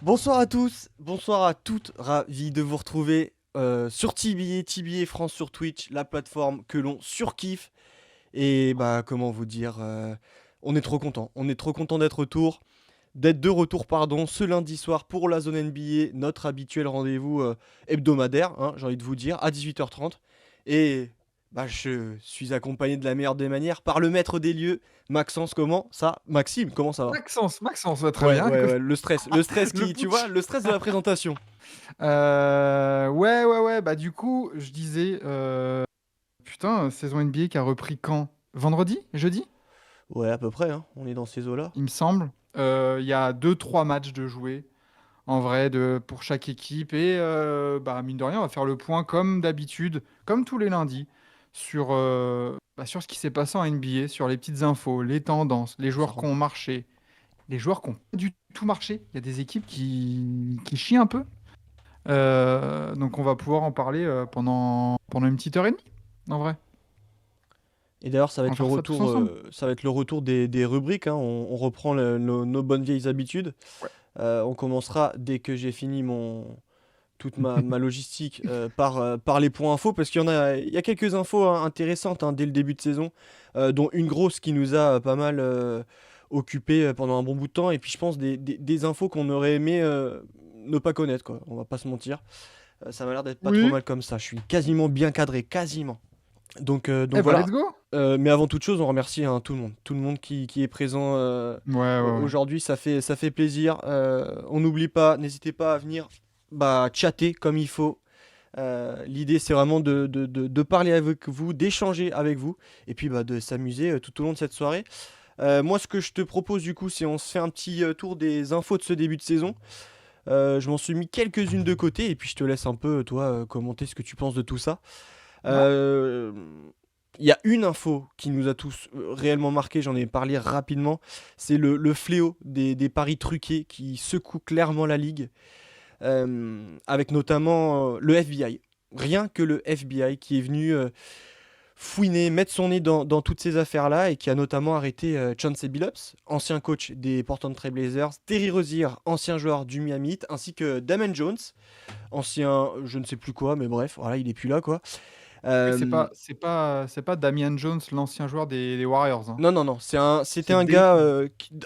Bonsoir à tous, bonsoir à toutes, ravi de vous retrouver sur TBA France sur Twitch, la plateforme que l'on surkiffe. Et bah comment vous dire, on est trop content d'être de retour pardon, ce lundi soir pour la zone NBA, notre habituel rendez-vous hebdomadaire, hein, j'ai envie de vous dire, à 18h30. Et bah je suis accompagné de la meilleure des manières par le maître des lieux, Maxence, comment ça? Maxime, comment ça va? Maxence, ouais, très Ouais, bien, ouais, écoute. ouais, le stress Le qui, tu vois, putsch. le stress de la présentation. Ouais, bah du coup, je disais, putain, saison NBA qui a repris quand? Vendredi? Jeudi? Ouais, à peu près, hein. On est dans ces eaux-là. Il me semble. Il y a deux, trois matchs de jouer, en vrai, pour chaque équipe. Et bah, mine de rien, on va faire le point comme d'habitude, comme tous les lundis, sur ce qui s'est passé en NBA, sur les petites infos, les tendances, les Ça joueurs qui rend- ont marché, les joueurs qui n'ont pas du tout marché. Il y a des équipes qui chient un peu. Donc on va pouvoir en parler pendant une petite heure et demie, en vrai. Et d'ailleurs, On va faire ça tous ensemble. ça va être le retour des rubriques, hein. On reprend nos bonnes vieilles habitudes. Ouais. On commencera dès que j'ai fini toute ma logistique par les points infos, parce il y a quelques infos hein, intéressantes hein, dès le début de saison, dont une grosse qui nous a pas mal occupé pendant un bon bout de temps, et puis je pense des infos qu'on aurait aimé ne pas connaître, quoi. On va pas se mentir. Ça m'a l'air d'être pas trop Oui. mal comme ça. Je suis quasiment bien cadré, quasiment. Donc Eh bah voilà. let's go. Mais avant toute chose, on remercie hein, tout le monde qui est présent Ouais. aujourd'hui. Ça fait plaisir. On n'oublie pas, n'hésitez pas à venir bah, chatter comme il faut. L'idée, c'est vraiment de parler avec vous, d'échanger avec vous, et puis bah, de s'amuser tout au long de cette soirée. Moi, ce que je te propose du coup, c'est on se fait un petit tour des infos de ce début de saison. Je m'en suis mis quelques-unes de côté, et puis je te laisse un peu, toi, commenter ce que tu penses de tout ça. Ouais. Euh, Il y a une info qui nous a tous réellement marqué, j'en ai parlé rapidement, c'est le fléau des paris truqués qui secoue clairement la ligue, avec notamment le FBI. Rien que le FBI qui est venu fouiner, mettre son nez dans toutes ces affaires-là et qui a notamment arrêté Chauncey Billups, ancien coach des Portland Trail Blazers, Terry Rozier, ancien joueur du Miami Heat, ainsi que Damon Jones, ancien je ne sais plus quoi, mais bref, voilà, il est plus là quoi. Oui, Euh, c'est pas Damian Jones, l'ancien joueur des Warriors, hein. Non, non, non, c'était C'est un gars,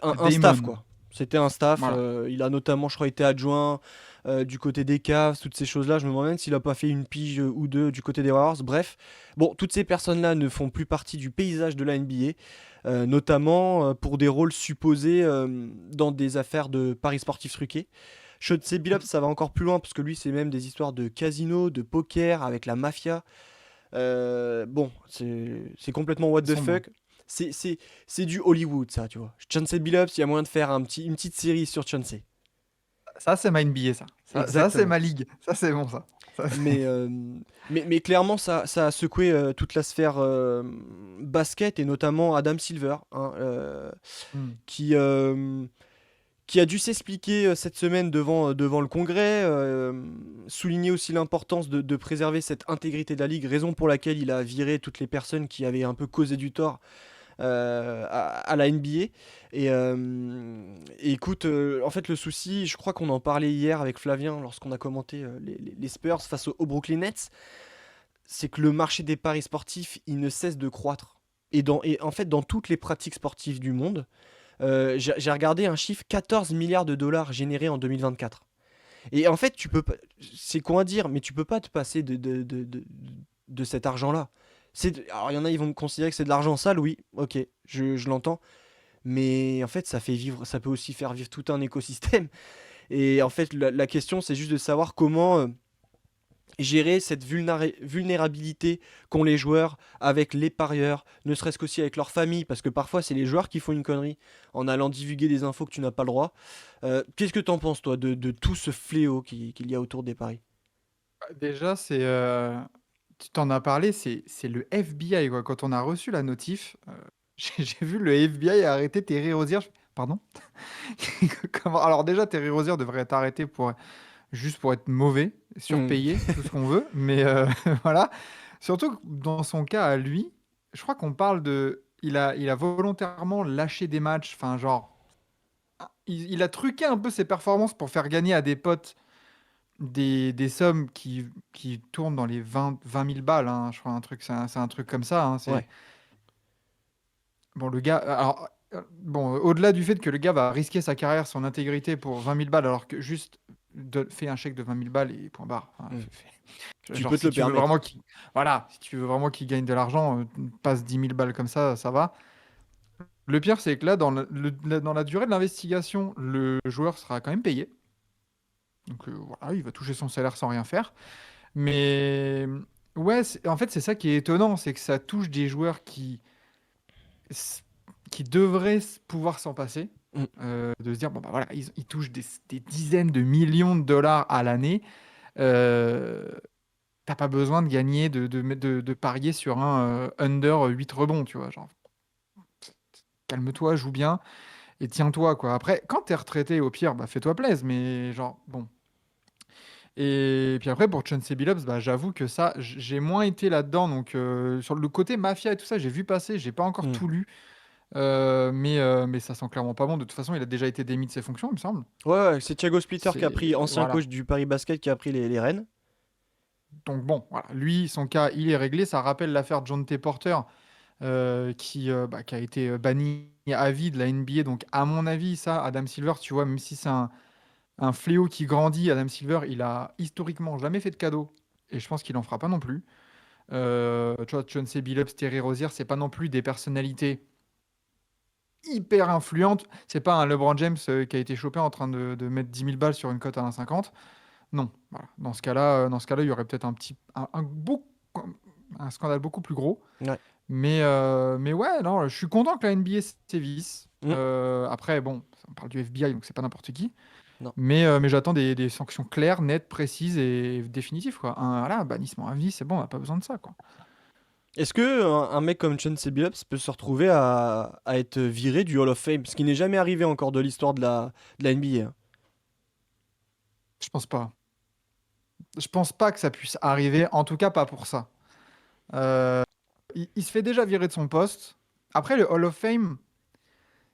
un staff, Damon. quoi. C'était un staff, Voilà. il a notamment, je crois, été adjoint du côté des Cavs, toutes ces choses-là. Je me demande même s'il a pas fait une pige ou deux du côté des Warriors. Bref, bon, toutes ces personnes-là ne font plus partie du paysage de la NBA, notamment pour des rôles supposés dans des affaires de paris sportifs truqués. Chauncey Billups, ça va encore plus loin, parce que lui, c'est même des histoires de casino, de poker avec la mafia. Bon, c'est complètement what C'est the sombre. fuck. C'est c'est- c'est du Hollywood, ça, tu vois. Chauncey Billups, il y a moyen de faire une petite série sur Chauncey. Ça, c'est ma NBA, ça. Ça, c'est Exactement. ma ligue. Ça, c'est bon, ça. Ça, Mais, euh, mais clairement, ça a secoué toute la sphère basket et notamment Adam Silver, hein, Hmm. qui, euh, qui a dû s'expliquer cette semaine devant le Congrès, souligner aussi l'importance de préserver cette intégrité de la Ligue, raison pour laquelle il a viré toutes les personnes qui avaient un peu causé du tort à la NBA. Et écoute, en fait, le souci, je crois qu'on en parlait hier avec Flavien lorsqu'on a commenté les Spurs face aux Brooklyn Nets, c'est que le marché des paris sportifs, il ne cesse de croître. Et en fait, dans toutes les pratiques sportives du monde, j'ai regardé un chiffre 14 milliards de dollars générés en 2024. Et en fait, tu peux pas, c'est quoi à dire, mais tu peux pas te passer de cet argent-là. Alors, il y en a, ils vont me considérer que c'est de l'argent sale, oui, ok, je l'entends. Mais en fait, ça peut aussi faire vivre tout un écosystème. Et en fait, la question, c'est juste de savoir comment gérer cette vulnérabilité qu'ont les joueurs avec les parieurs, ne serait-ce qu'aussi avec leur famille, parce que parfois, c'est les joueurs qui font une connerie en allant divulguer des infos que tu n'as pas le droit. Qu'est-ce que t'en penses, toi, de tout ce fléau qu'il y a autour des paris? Déjà, tu t'en as parlé, c'est le FBI, quoi. Quand on a reçu la notif, j'ai vu le FBI arrêter Terry Rozier. Pardon? Alors déjà, Terry Rozier devrait être arrêté juste pour être mauvais, Hmm. surpayé, tout ce qu'on veut, mais voilà. Surtout que dans son cas à lui, je crois qu'on parle de il a volontairement lâché des matchs, enfin genre il a truqué un peu ses performances pour faire gagner à des potes des sommes qui tournent dans les 20 000 balles, hein, je crois, c'est un truc comme ça. Hein, Ouais. bon, le gars, alors, bon, au-delà du fait que le gars va risquer sa carrière, son intégrité pour 20 000 balles, alors que juste fais un chèque de 20 000 balles et point barre. Enfin, Mm. Tu genre, peux te si le tu veux permettre. vraiment voilà, si tu veux vraiment qu'il gagne de l'argent, passe 10 000 balles comme ça va. Le pire, c'est que là, dans la durée de l'investigation, le joueur sera quand même payé. Donc voilà, il va toucher son salaire sans rien faire. Mais ouais, en fait, c'est ça qui est étonnant, c'est que ça touche des joueurs s- qui devraient pouvoir s'en passer. Mm. De se dire, bon, bah voilà, ils touchent des dizaines de millions de dollars à l'année. Euh, T'as pas besoin de gagner, de parier sur un under 8 rebonds, tu vois. Genre, calme-toi, joue bien et tiens-toi, quoi. Après, quand t'es retraité, au pire, bah fais-toi plaisir, mais genre, bon. Et puis après, pour Chauncey Billups, bah, j'avoue que ça, j'ai moins été là-dedans. Donc, sur le côté mafia et tout ça, j'ai vu passer, j'ai pas encore Mm. tout lu. Mais ça sent clairement pas bon. De toute façon, il a déjà été démis de ses fonctions, il me semble. Ouais, ouais, c'est Thiago Splitter qui a pris, C'est ancien voilà. coach du Paris Basket, qui a pris les rênes. Donc bon, voilà. Lui, son cas, il est réglé. Ça rappelle l'affaire John T. Porter, qui a été banni à vie de la NBA. Donc à mon avis, ça, Adam Silver, tu vois, même si c'est un fléau qui grandit, Adam Silver, il a historiquement jamais fait de cadeau. Et je pense qu'il en fera pas non plus. Tu vois, Chauncey Billups, Terry Rozier, c'est pas non plus des personnalités hyper influentes. C'est pas un LeBron James qui a été chopé en train de mettre 10 000 balles sur une cote à 1,50. Non, voilà. Dans ce cas-là, il y aurait peut-être un scandale beaucoup plus gros. Ouais. Mais ouais, non, je suis content que la NBA sévisse. Mm. Après, bon, on parle du FBI, donc c'est pas n'importe qui. Non. Mais j'attends des sanctions claires, nettes, précises et définitives, quoi. Voilà, bannissement à vie, c'est bon, on n'a pas besoin de ça, quoi. Est-ce que un mec comme Chauncey Billups peut se retrouver à être viré du Hall of Fame? Ce qui n'est jamais arrivé encore de l'histoire de la NBA, hein. Je pense pas. Je pense pas que ça puisse arriver, en tout cas pas pour ça. Euh, il se fait déjà virer de son poste. Après, le Hall of Fame,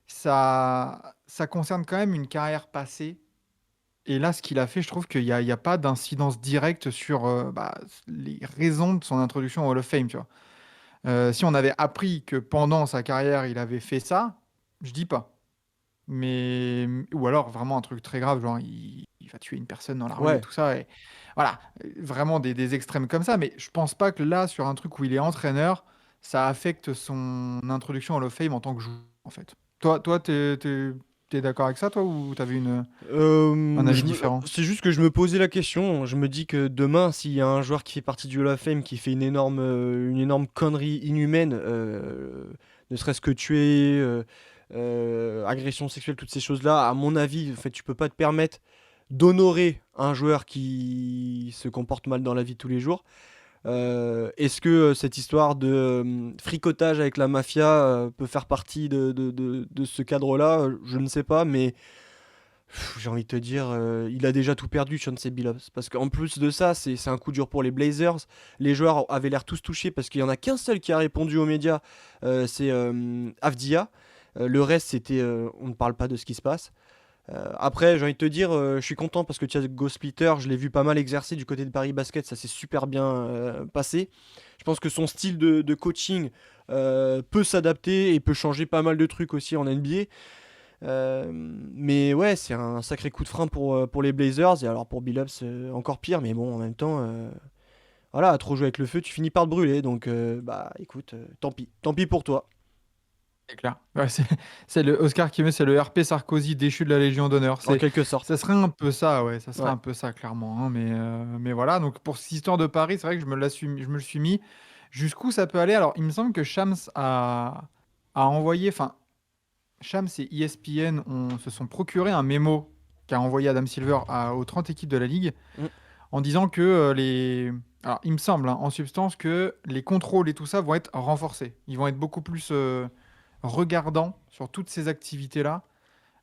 ça concerne quand même une carrière passée. Et là, ce qu'il a fait, je trouve qu'il y a pas d'incidence directe sur les raisons de son introduction au Hall of Fame, tu vois. Si on avait appris que pendant sa carrière, il avait fait ça, je dis pas. Mais ou alors vraiment un truc très grave, genre il va tuer une personne dans la rue et Ouais. tout ça. Et voilà, vraiment des extrêmes comme ça. Mais je pense pas que là, sur un truc où il est entraîneur, ça affecte son introduction au Hall of Fame en tant que joueur, en fait. Toi, t'es d'accord avec ça, toi, ou t'avais un avis différent? C'est juste que je me posais la question. Je me dis que demain, s'il y a un joueur qui fait partie du Hall of Fame qui fait une énorme connerie inhumaine, ne serait-ce que tuer, agression sexuelle, toutes ces choses-là, à mon avis, en fait, tu peux pas te permettre d'honorer un joueur qui se comporte mal dans la vie de tous les jours. Est-ce que cette histoire de fricotage avec la mafia peut faire partie de ce cadre-là? Je ne sais pas, mais j'ai envie de te dire, il a déjà tout perdu, Chauncey Billups. Parce qu'en plus de ça, c'est un coup dur pour les Blazers. Les joueurs avaient l'air tous touchés parce qu'il y en a qu'un seul qui a répondu aux médias, c'est Avdia. Le reste, c'était on ne parle pas de ce qui se passe. Après, j'ai envie de te dire, je suis content parce que Thiago Splitter, je l'ai vu pas mal exercer du côté de Paris Basket, ça s'est super bien passé. Je pense que son style de coaching peut s'adapter et peut changer pas mal de trucs aussi en NBA. Mais ouais, c'est un sacré coup de frein pour les Blazers. Et alors pour Billups, encore pire. Mais bon, en même temps, voilà, à trop jouer avec le feu, tu finis par te brûler. Donc, bah écoute, tant pis. Tant pis pour toi, C'est clair. Ouais, c'est le Oscar qui met, c'est le RP Sarkozy déchu de la Légion d'honneur. en quelque sorte. Ça serait un peu ça, ouais, ça serait Ouais. un peu ça, clairement. Hein, mais voilà, donc pour cette histoire de Paris, c'est vrai que je me le suis mis. Jusqu'où ça peut aller? Alors, il me semble que Shams a envoyé, enfin, Shams et ESPN se sont procuré un mémo qu'a envoyé Adam Silver aux 30 équipes de la Ligue Mm. en disant que Alors, il me semble, hein, en substance, que les contrôles et tout ça vont être renforcés. Ils vont être beaucoup plus regardants sur toutes ces activités-là.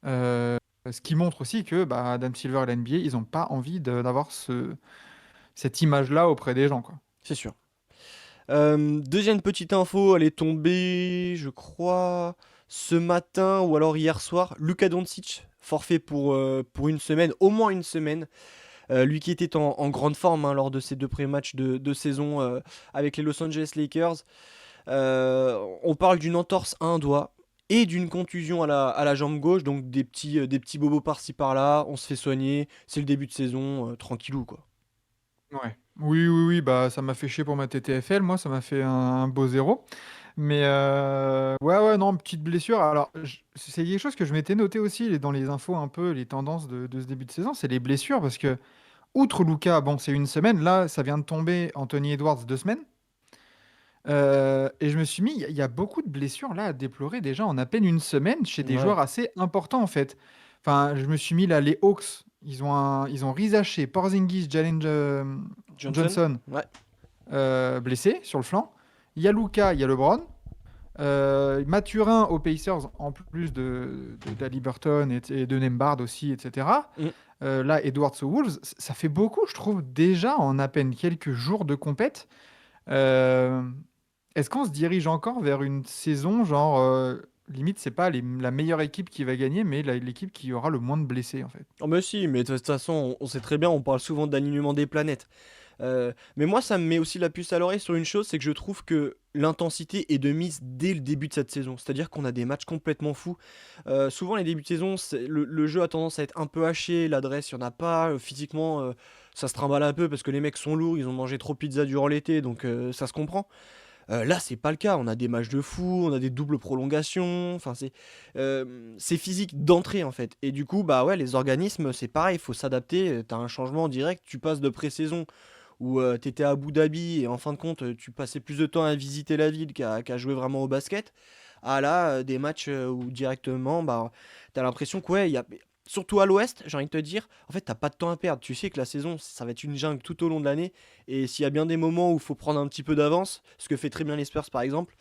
Euh, Ce qui montre aussi que Adam Silver et la NBA, ils n'ont pas envie d'avoir cette image-là auprès des gens, quoi. C'est sûr. Deuxième petite info, elle est tombée, je crois, ce matin ou alors hier soir. Luka Doncic Forfait pour une semaine, au moins une semaine. Lui qui était en grande forme hein, lors de ses deux premiers matchs de saison avec les Los Angeles Lakers. On parle d'une entorse à un doigt et d'une contusion à la jambe gauche, donc des petits bobos par-ci par-là. On se fait soigner, c'est le début de saison, tranquillou quoi. Ouais. Oui, oui, oui, bah ça m'a fait chier pour ma TTFL, moi, ça m'a fait un beau zéro. Mais ouais, ouais, non, petite blessure. Alors, c'est quelque chose que je m'étais noté aussi dans les infos, un peu, les tendances de ce début de saison, c'est les blessures, parce que, outre Luka, bon, c'est une semaine, là, ça vient de tomber Anthony Edwards 2 semaines. Et je me suis mis, il y a beaucoup de blessures là à déplorer déjà en à peine une semaine chez des Ouais, joueurs assez importants en fait. Enfin, je me suis mis là, les Hawks, ils ont risaché Porzingis, Jalen Johnson? Johnson Ouais. blessé sur le flanc. Il y a Luka, il y a LeBron. Mathurin aux Pacers en plus d'Haliburton et de Nembhard aussi, etc. Mm. Là, Edwards aux Wolves, ça fait beaucoup, je trouve, déjà en à peine quelques jours de compète. Euh, Est-ce qu'on se dirige encore vers une saison, genre, limite, c'est pas la meilleure équipe qui va gagner, mais l'équipe qui aura le moins de blessés, en fait? Oh mais si, mais de toute façon, on sait très bien, on parle souvent d'alignement des planètes. Mais moi, ça me met aussi la puce à l'oreille sur une chose, c'est que je trouve que l'intensité est de mise dès le début de cette saison. C'est-à-dire qu'on a des matchs complètement fous. Souvent, les débuts de saison, le jeu a tendance à être un peu haché, l'adresse, il n'y en a pas. Physiquement, ça se trimballe un peu parce que les mecs sont lourds, ils ont mangé trop de pizza durant l'été, donc ça se comprend. Là, c'est pas le cas. On a des matchs de fou, on a des doubles prolongations. Enfin, c'est physique d'entrée en fait. Et du coup, bah ouais, les organismes, c'est pareil. Il faut s'adapter. T'as un changement direct. Tu passes de pré-saison où t'étais à Abu Dhabi et en fin de compte, tu passais plus de temps à visiter la ville qu'à jouer vraiment au basket. À là, des matchs où directement, bah, t'as l'impression que ouais, il y a surtout à l'Ouest, j'ai envie de te dire, en fait, t'as pas de temps à perdre. Tu sais que la saison, ça va être une jungle tout au long de l'année. Et s'il y a bien des moments où il faut prendre un petit peu d'avance, ce que fait très bien les Spurs par exemple,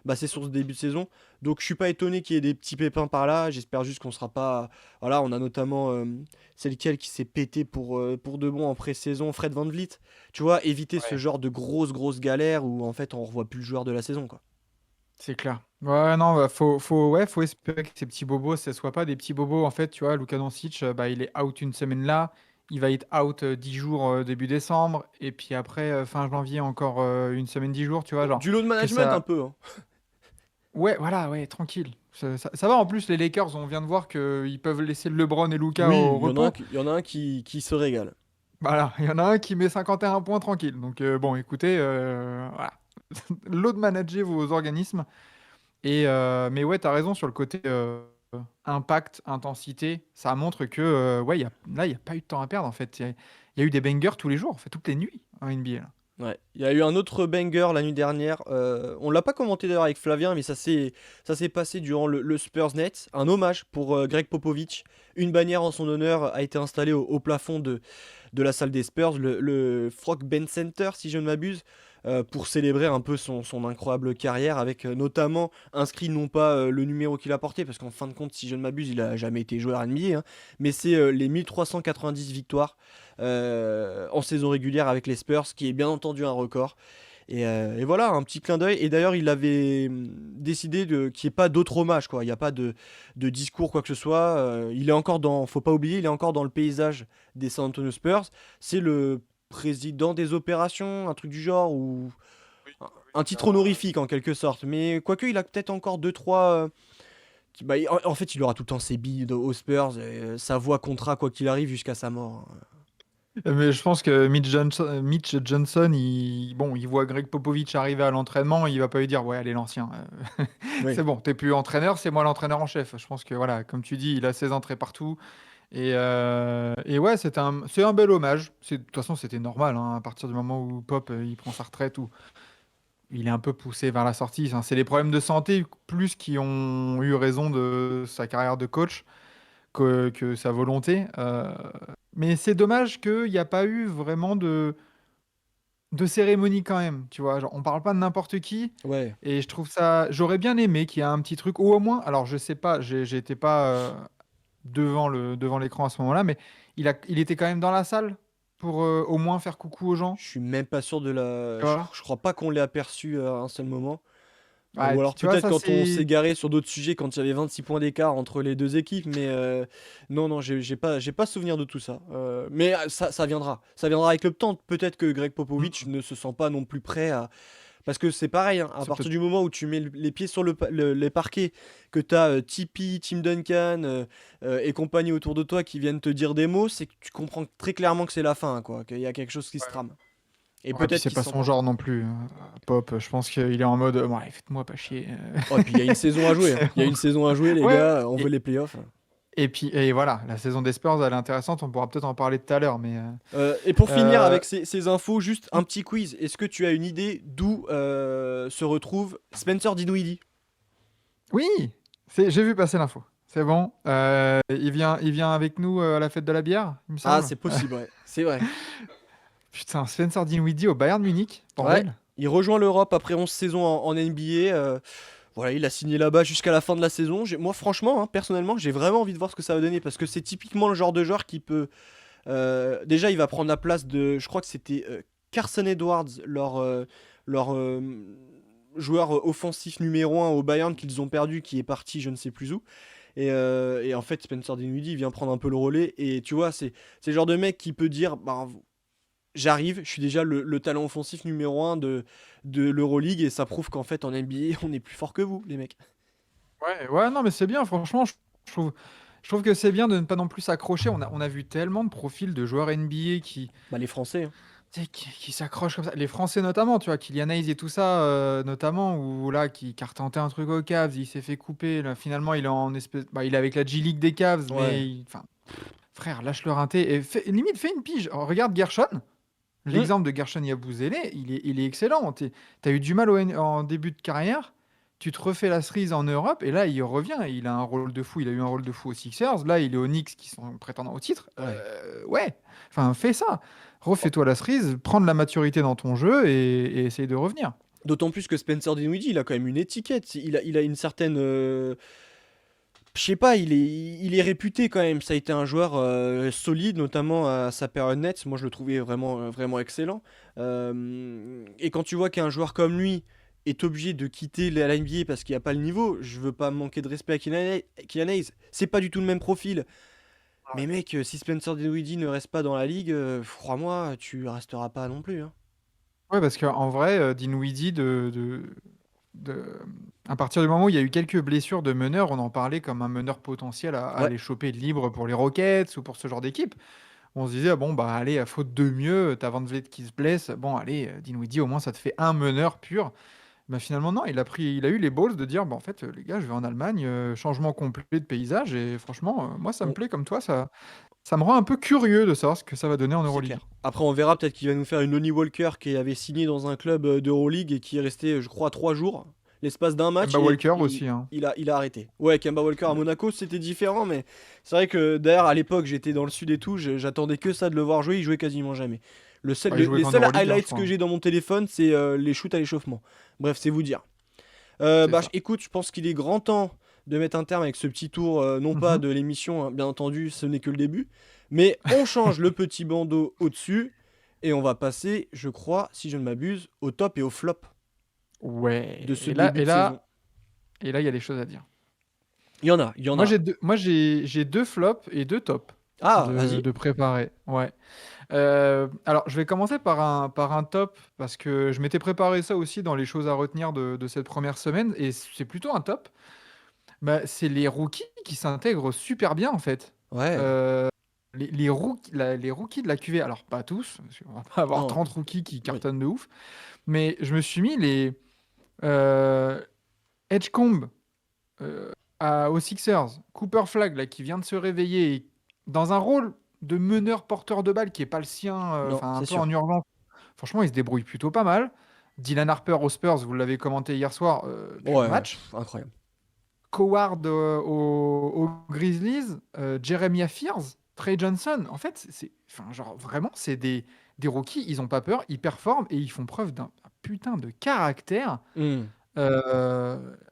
bah c'est sur ce début de saison. Donc je suis pas étonné qu'il y ait des petits pépins par là. J'espère juste qu'on sera pas. Voilà, on a notamment c'est lequel qui s'est pété pour de bon en pré-saison, Fred VanVleet. Tu vois, éviter ce Ouais. genre de grosses galères où en fait on revoit plus le joueur de la saison quoi. C'est clair. Ouais, non, bah, ouais, faut espérer que ces petits bobos, ce ne soient pas des petits bobos. En fait, tu vois, Luka Doncic, bah, il est out une semaine là. Il va être out 10 jours début décembre. Et puis après, fin janvier, encore une semaine, 10 jours, tu vois, genre, Du load que management un ça. peu, hein. Ouais, voilà, ouais, tranquille. Ça va, en plus, les Lakers, on vient de voir qu'ils peuvent laisser LeBron et Luka Oui, au repos. il y en a un qui se régale. Voilà, il y en a un qui met 51 points tranquille. Donc, bon, écoutez, voilà. Load manager vos organismes. Mais ouais, tu as raison sur le côté impact, intensité. Ça montre que ouais, là, il n'y a pas eu de temps à perdre en fait. Il y a eu des bangers tous les jours, en fait, toutes les nuits en NBA. Là. Ouais, il y a eu un autre banger la nuit dernière. On l'a pas commenté d'ailleurs avec Flavien, mais ça s'est passé durant le Spurs Net. Un hommage pour Greg Popovich. Une bannière en son honneur a été installée au plafond de la salle des Spurs, le Frog Ben Center, si je ne m'abuse, pour célébrer un peu son incroyable carrière, avec notamment inscrit non pas le numéro qu'il a porté, parce qu'en fin de compte, si je ne m'abuse, il a jamais été joueur NBA, hein, mais c'est les 1390 victoires en saison régulière avec les Spurs, qui est bien entendu un record. Et voilà, un petit clin d'œil. Et d'ailleurs, il avait décidé qu'il n'y ait pas d'autre hommage, quoi. Il n'y a pas de discours, quoi que ce soit. Il est encore faut pas oublier, il est encore dans le paysage des San Antonio Spurs. C'est le président des opérations, un truc du genre, ou Oui, oui, un il titre a- honorifique en quelque sorte. Mais quoique, il a peut-être encore deux, trois. Bah, en fait, il aura tout le temps ses billes aux Spurs. Sa voix comptera quoi qu'il arrive jusqu'à sa mort, hein. Mais je pense que Mitch Johnson, bon, il voit Greg Popovich arriver à l'entraînement, il va pas lui dire, ouais, allez, l'ancien. Oui. C'est bon, t'es plus entraîneur, c'est moi l'entraîneur en chef. Je pense que, voilà, comme tu dis, il a ses entrées partout. Et ouais, c'est un bel hommage. De toute façon, c'était normal, hein, à partir du moment où Pop il prend sa retraite ou il est un peu poussé vers la sortie. Enfin, c'est les problèmes de santé plus qui ont eu raison de sa carrière de coach que sa volonté. Mais c'est dommage qu'il n'y a pas eu vraiment de cérémonie quand même. Tu vois, genre, on parle pas de n'importe qui. Ouais. Et je trouve ça. J'aurais bien aimé qu'il y ait un petit truc, ou au moins. Alors, je sais pas, j'étais pas devant l'écran à ce moment-là, mais il était quand même dans la salle pour au moins faire coucou aux gens. Je suis même pas sûr de la. Tu vois? Je crois pas qu'on l'ait aperçu à un seul moment. Ouais, Ou alors tu vois, peut-être ça quand on s'est c'est. garé sur d'autres sujets, quand il y avait 26 points d'écart entre les deux équipes, mais non, non, j'ai pas souvenir de tout ça. Mais ça viendra. Ça viendra avec le temps. Peut-être que Greg Popovich Hmm. ne se sent pas non plus prêt à. Parce que c'est pareil, hein, à C'est partir peut-être. du moment où tu mets les pieds sur les parquets, que tu as Tipeee, Tim Duncan et compagnie autour de toi qui viennent te dire des mots, c'est que tu comprends très clairement que c'est la fin, quoi, qu'il y a quelque chose qui se trame. Et Ouais, puis peut-être c'est qu'il se pas sent son pas prêt. genre non plus, hein. Pop, je pense qu'il est en mode ouais, faites-moi pas chier. Oh, et puis il y a une saison à jouer, hein. C'est Il y a bon. une saison à jouer, les Ouais, gars. On veut les playoffs. et puis et voilà, la saison des Spurs, elle est intéressante. On pourra peut-être en parler tout à l'heure, mais Et pour finir euh, avec ces infos, juste un petit quiz. Est-ce que tu as une idée d'où se retrouve Spencer Dinwiddie? oui, j'ai vu passer l'info. C'est bon. Il vient avec nous à la fête de la bière, il me Ah, semble. c'est possible, ouais. C'est vrai. Putain, Spencer Dinwiddie au Bayern Munich, Ouais. bordel. Il rejoint l'Europe après 11 saisons en NBA. Voilà, il a signé là-bas jusqu'à la fin de la saison. Moi, franchement, hein, personnellement, j'ai vraiment envie de voir ce que ça va donner parce que c'est typiquement le genre de joueur qui peut. Déjà, il va prendre la place de. Je crois que c'était Carson Edwards, leur joueur offensif numéro un au Bayern qu'ils ont perdu, qui est parti je ne sais plus où. Et en fait, Spencer Dinwiddie vient prendre un peu le relais. Et tu vois, c'est le genre de mec qui peut dire bah, j'arrive, je suis déjà le talent offensif numéro un de l'Euroleague. Et ça prouve qu'en fait, en NBA, on est plus fort que vous, les mecs. Ouais, ouais, non, mais c'est bien, franchement, je trouve, je trouve que c'est bien de ne pas non plus s'accrocher. On a vu tellement de profils de joueurs NBA Bah, les Français, hein. tu sais, qui s'accrochent comme ça. Les Français notamment, tu vois, Kylian Hayes et tout ça, notamment, où là, qui a retenté un truc aux Cavs, il s'est fait couper. Là, finalement, il est en espèce, bah, il est avec la G League des Cavs, Ouais. enfin, frère, lâche le rinté et limite, fais une pige. Oh, regarde Gershon. Hmm. L'exemple de Gershon Yabusele, il est excellent. T'as eu du mal en début de carrière, tu te refais la cerise en Europe, et là, il revient. Il a un rôle de fou. Il a eu un rôle de fou aux Sixers. Là, il est aux Knicks qui sont prétendants au titre. Ouais. Ouais, enfin, fais ça. Refais-toi la cerise, prends de la maturité dans ton jeu et essaye de revenir. D'autant plus que Spencer Dinwiddie, il a quand même une étiquette. Il a une certaine. Je sais pas, il est réputé quand même. Ça a été un joueur solide, notamment à sa période Nets. Moi, je le trouvais vraiment, vraiment excellent. Et quand tu vois qu'un joueur comme lui est obligé de quitter la NBA parce qu'il n'y a pas le niveau, je veux pas manquer de respect à Kylian Hayes. C'est pas du tout le même profil. Mais mec, si Spencer Dinwiddie ne reste pas dans la ligue, crois-moi, tu resteras pas non plus, hein. Ouais, parce qu'en vrai, Dinwiddie, de- à partir du moment où il y a eu quelques blessures de meneurs, on en parlait comme un meneur potentiel à Ouais, aller choper libre pour les Rockets ou pour ce genre d'équipe. On se disait, ah bon, bah allez, à faute de mieux, t'as Van Vliet qui se blesse, bon, allez, Dinwiddie, au moins ça te fait un meneur pur. Bah finalement, non, il a eu les balls de dire, bah en fait, les gars, je vais en Allemagne, changement complet de paysage, et franchement, moi, ça me on- plaît comme toi, ça me rend un peu curieux de savoir ce que ça va donner en c'est Euroleague. clair. Après, on verra peut-être qu'il va nous faire une Lonnie Walker qui avait signé dans un club d'Euroleague et qui est resté, je crois, 3 jours, l'espace d'un match, Kemba et Walker il, aussi, hein. il a arrêté. Ouais, Kemba Walker à Il- Monaco, c'était différent, mais c'est vrai que d'ailleurs, à l'époque, j'étais dans le sud et tout, j'attendais que ça de le voir jouer, il jouait quasiment jamais. Bah, il jouait Les qu'en seuls Euroleague, hein, je highlights crois, que hein. j'ai dans mon téléphone, c'est les shoots à l'échauffement. Bref, c'est vous dire. C'est Bah, ça. écoute, je pense qu'il est grand temps de mettre un terme avec ce petit tour, non pas Mhm. de l'émission, hein, bien entendu, ce n'est que le début, mais on change le petit bandeau au-dessus et on va passer, je crois, si je ne m'abuse, au top et au flop Ouais. de ce Et là, début et de saison. là, et là, il y a des choses à dire. Il y en Moi, a. j'ai deux flops et deux tops Ah, de, vas-y. de préparer. Ouais. Alors, je vais commencer par un top parce que je m'étais préparé ça aussi dans les choses à retenir de cette première semaine et c'est plutôt un top. Bah, c'est les rookies qui s'intègrent super bien en fait. Ouais, Euh, les rookies de la QV, alors pas tous, parce qu'on va pas avoir non, 30 rookies qui oui. cartonnent de ouf, mais je me suis mis les euh, Edgecombe aux Sixers, Cooper Flag là, qui vient de se réveiller dans un rôle de meneur porteur de balle qui est pas le sien, Non, enfin un c'est peu en sûr. urgence. Franchement, il se débrouille plutôt pas mal. Dylan Harper aux Spurs, vous l'avez commenté hier soir, pur Ouais, match. incroyable. Coward aux Grizzlies, Jeremiah Fears, Trey Johnson. En fait, enfin, genre, vraiment, c'est des rookies, ils ont pas peur, ils performent et ils font preuve d'un putain de caractère. Hmm.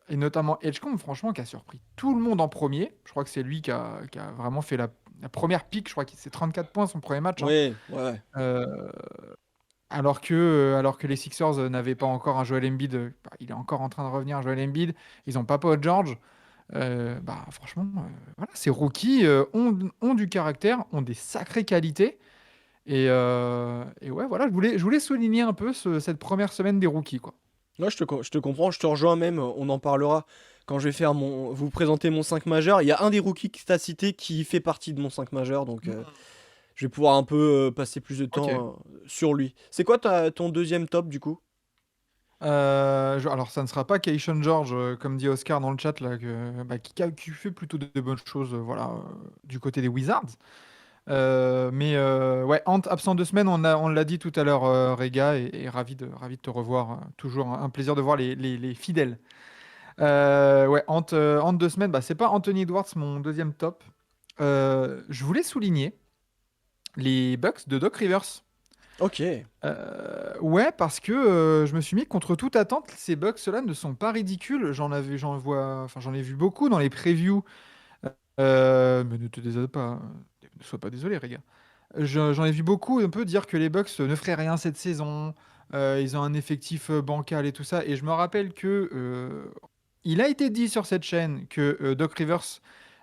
Et notamment Edgecombe, franchement, qui a surpris tout le monde en premier. Je crois que c'est lui qui a vraiment fait la première pique. Je crois que c'est 34 points son premier match, hein. Ouais, ouais, ouais. Euh, alors que les Sixers n'avaient pas encore un Joel Embiid, il est encore en train de revenir, Joel Embiid. Ils n'ont pas Paul George. Franchement, voilà, ces rookies ont du caractère, ont des sacrées qualités. Et ouais, voilà, je voulais souligner un peu cette première semaine des rookies, quoi. Ouais, je te comprends, je te rejoins même, on en parlera quand je vais vous présenter mon 5 majeur. Il y a un des rookies que tu as cité qui fait partie de mon 5 majeur, donc je vais pouvoir un peu passer plus de Ok. temps sur lui. C'est quoi ton deuxième top du coup? Alors, ça ne sera pas Keishon George, comme dit Oscar dans le chat, là, qui fait plutôt de bonnes choses, voilà, du côté des Wizards. Ouais, Ant, absent 2 semaines, on l'a dit tout à l'heure, Rega, et ravi de te revoir. Toujours un plaisir de voir les fidèles. Ouais, Ant 2 semaines, c'est pas Anthony Edwards, mon deuxième top. Je voulais souligner les Bucks de Doc Rivers. Ok. Ouais, parce que je me suis mis contre toute attente, ces Bucks-là ne sont pas ridicules. J'en ai vu beaucoup dans les previews. Mais ne te désole pas, hein. Ne sois pas désolé, les gars. J'en ai vu beaucoup un peu dire que les Bucks ne feraient rien cette saison. Ils ont un effectif bancal et tout ça. Et je me rappelle que il a été dit sur cette chaîne que Doc Rivers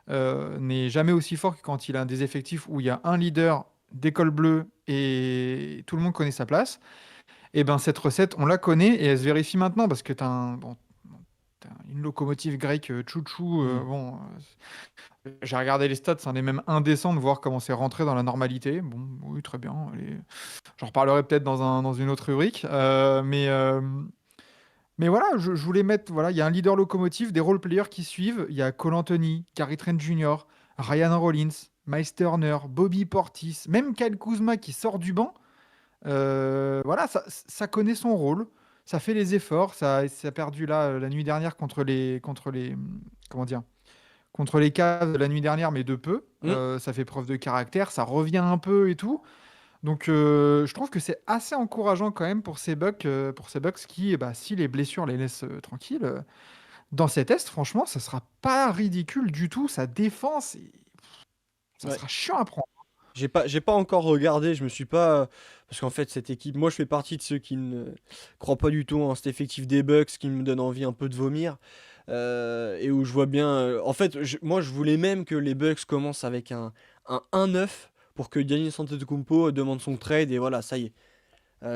n'est jamais aussi fort que quand il a des effectifs où il y a un leader d'école bleue et tout le monde connaît sa place. Et ben cette recette, on la connaît et elle se vérifie maintenant parce que t'as une locomotive grecque chouchou. Hmm. J'ai regardé les stats, c'en est même indécent de voir comment c'est rentré dans la normalité. Bon, oui, très bien. Allez. J'en reparlerai peut-être dans une autre rubrique. Mais voilà, je voulais mettre. Voilà, il y a un leader locomotive, des role-players qui suivent. Il y a Cole Anthony, Gary Trent Jr., Ryan Rollins, Miles Turner, Bobby Portis, même Kyle Kuzma qui sort du banc. Voilà, ça connaît son rôle. Ça fait les efforts. Ça a perdu là la nuit dernière comment dire, contre les Cavs la nuit dernière, mais de peu. Hmm. Ça fait preuve de caractère, ça revient un peu et tout. Donc, je trouve que c'est assez encourageant quand même pour ces Bucks qui, si les blessures les laissent tranquilles, dans cet Est, franchement, ça sera pas ridicule du tout. Sa défense, ça Ouais. sera chiant à prendre. J'ai pas encore regardé, je me suis pas. Parce qu'en fait, cette équipe, moi je fais partie de ceux qui ne croient pas du tout en cet effectif des Bucks, qui me donne envie un peu de vomir. Et où je vois bien. En fait, moi je voulais même que les Bucks commencent avec un 1-9 pour que Giannis Antetokounmpo demande son trade, et voilà, ça y est.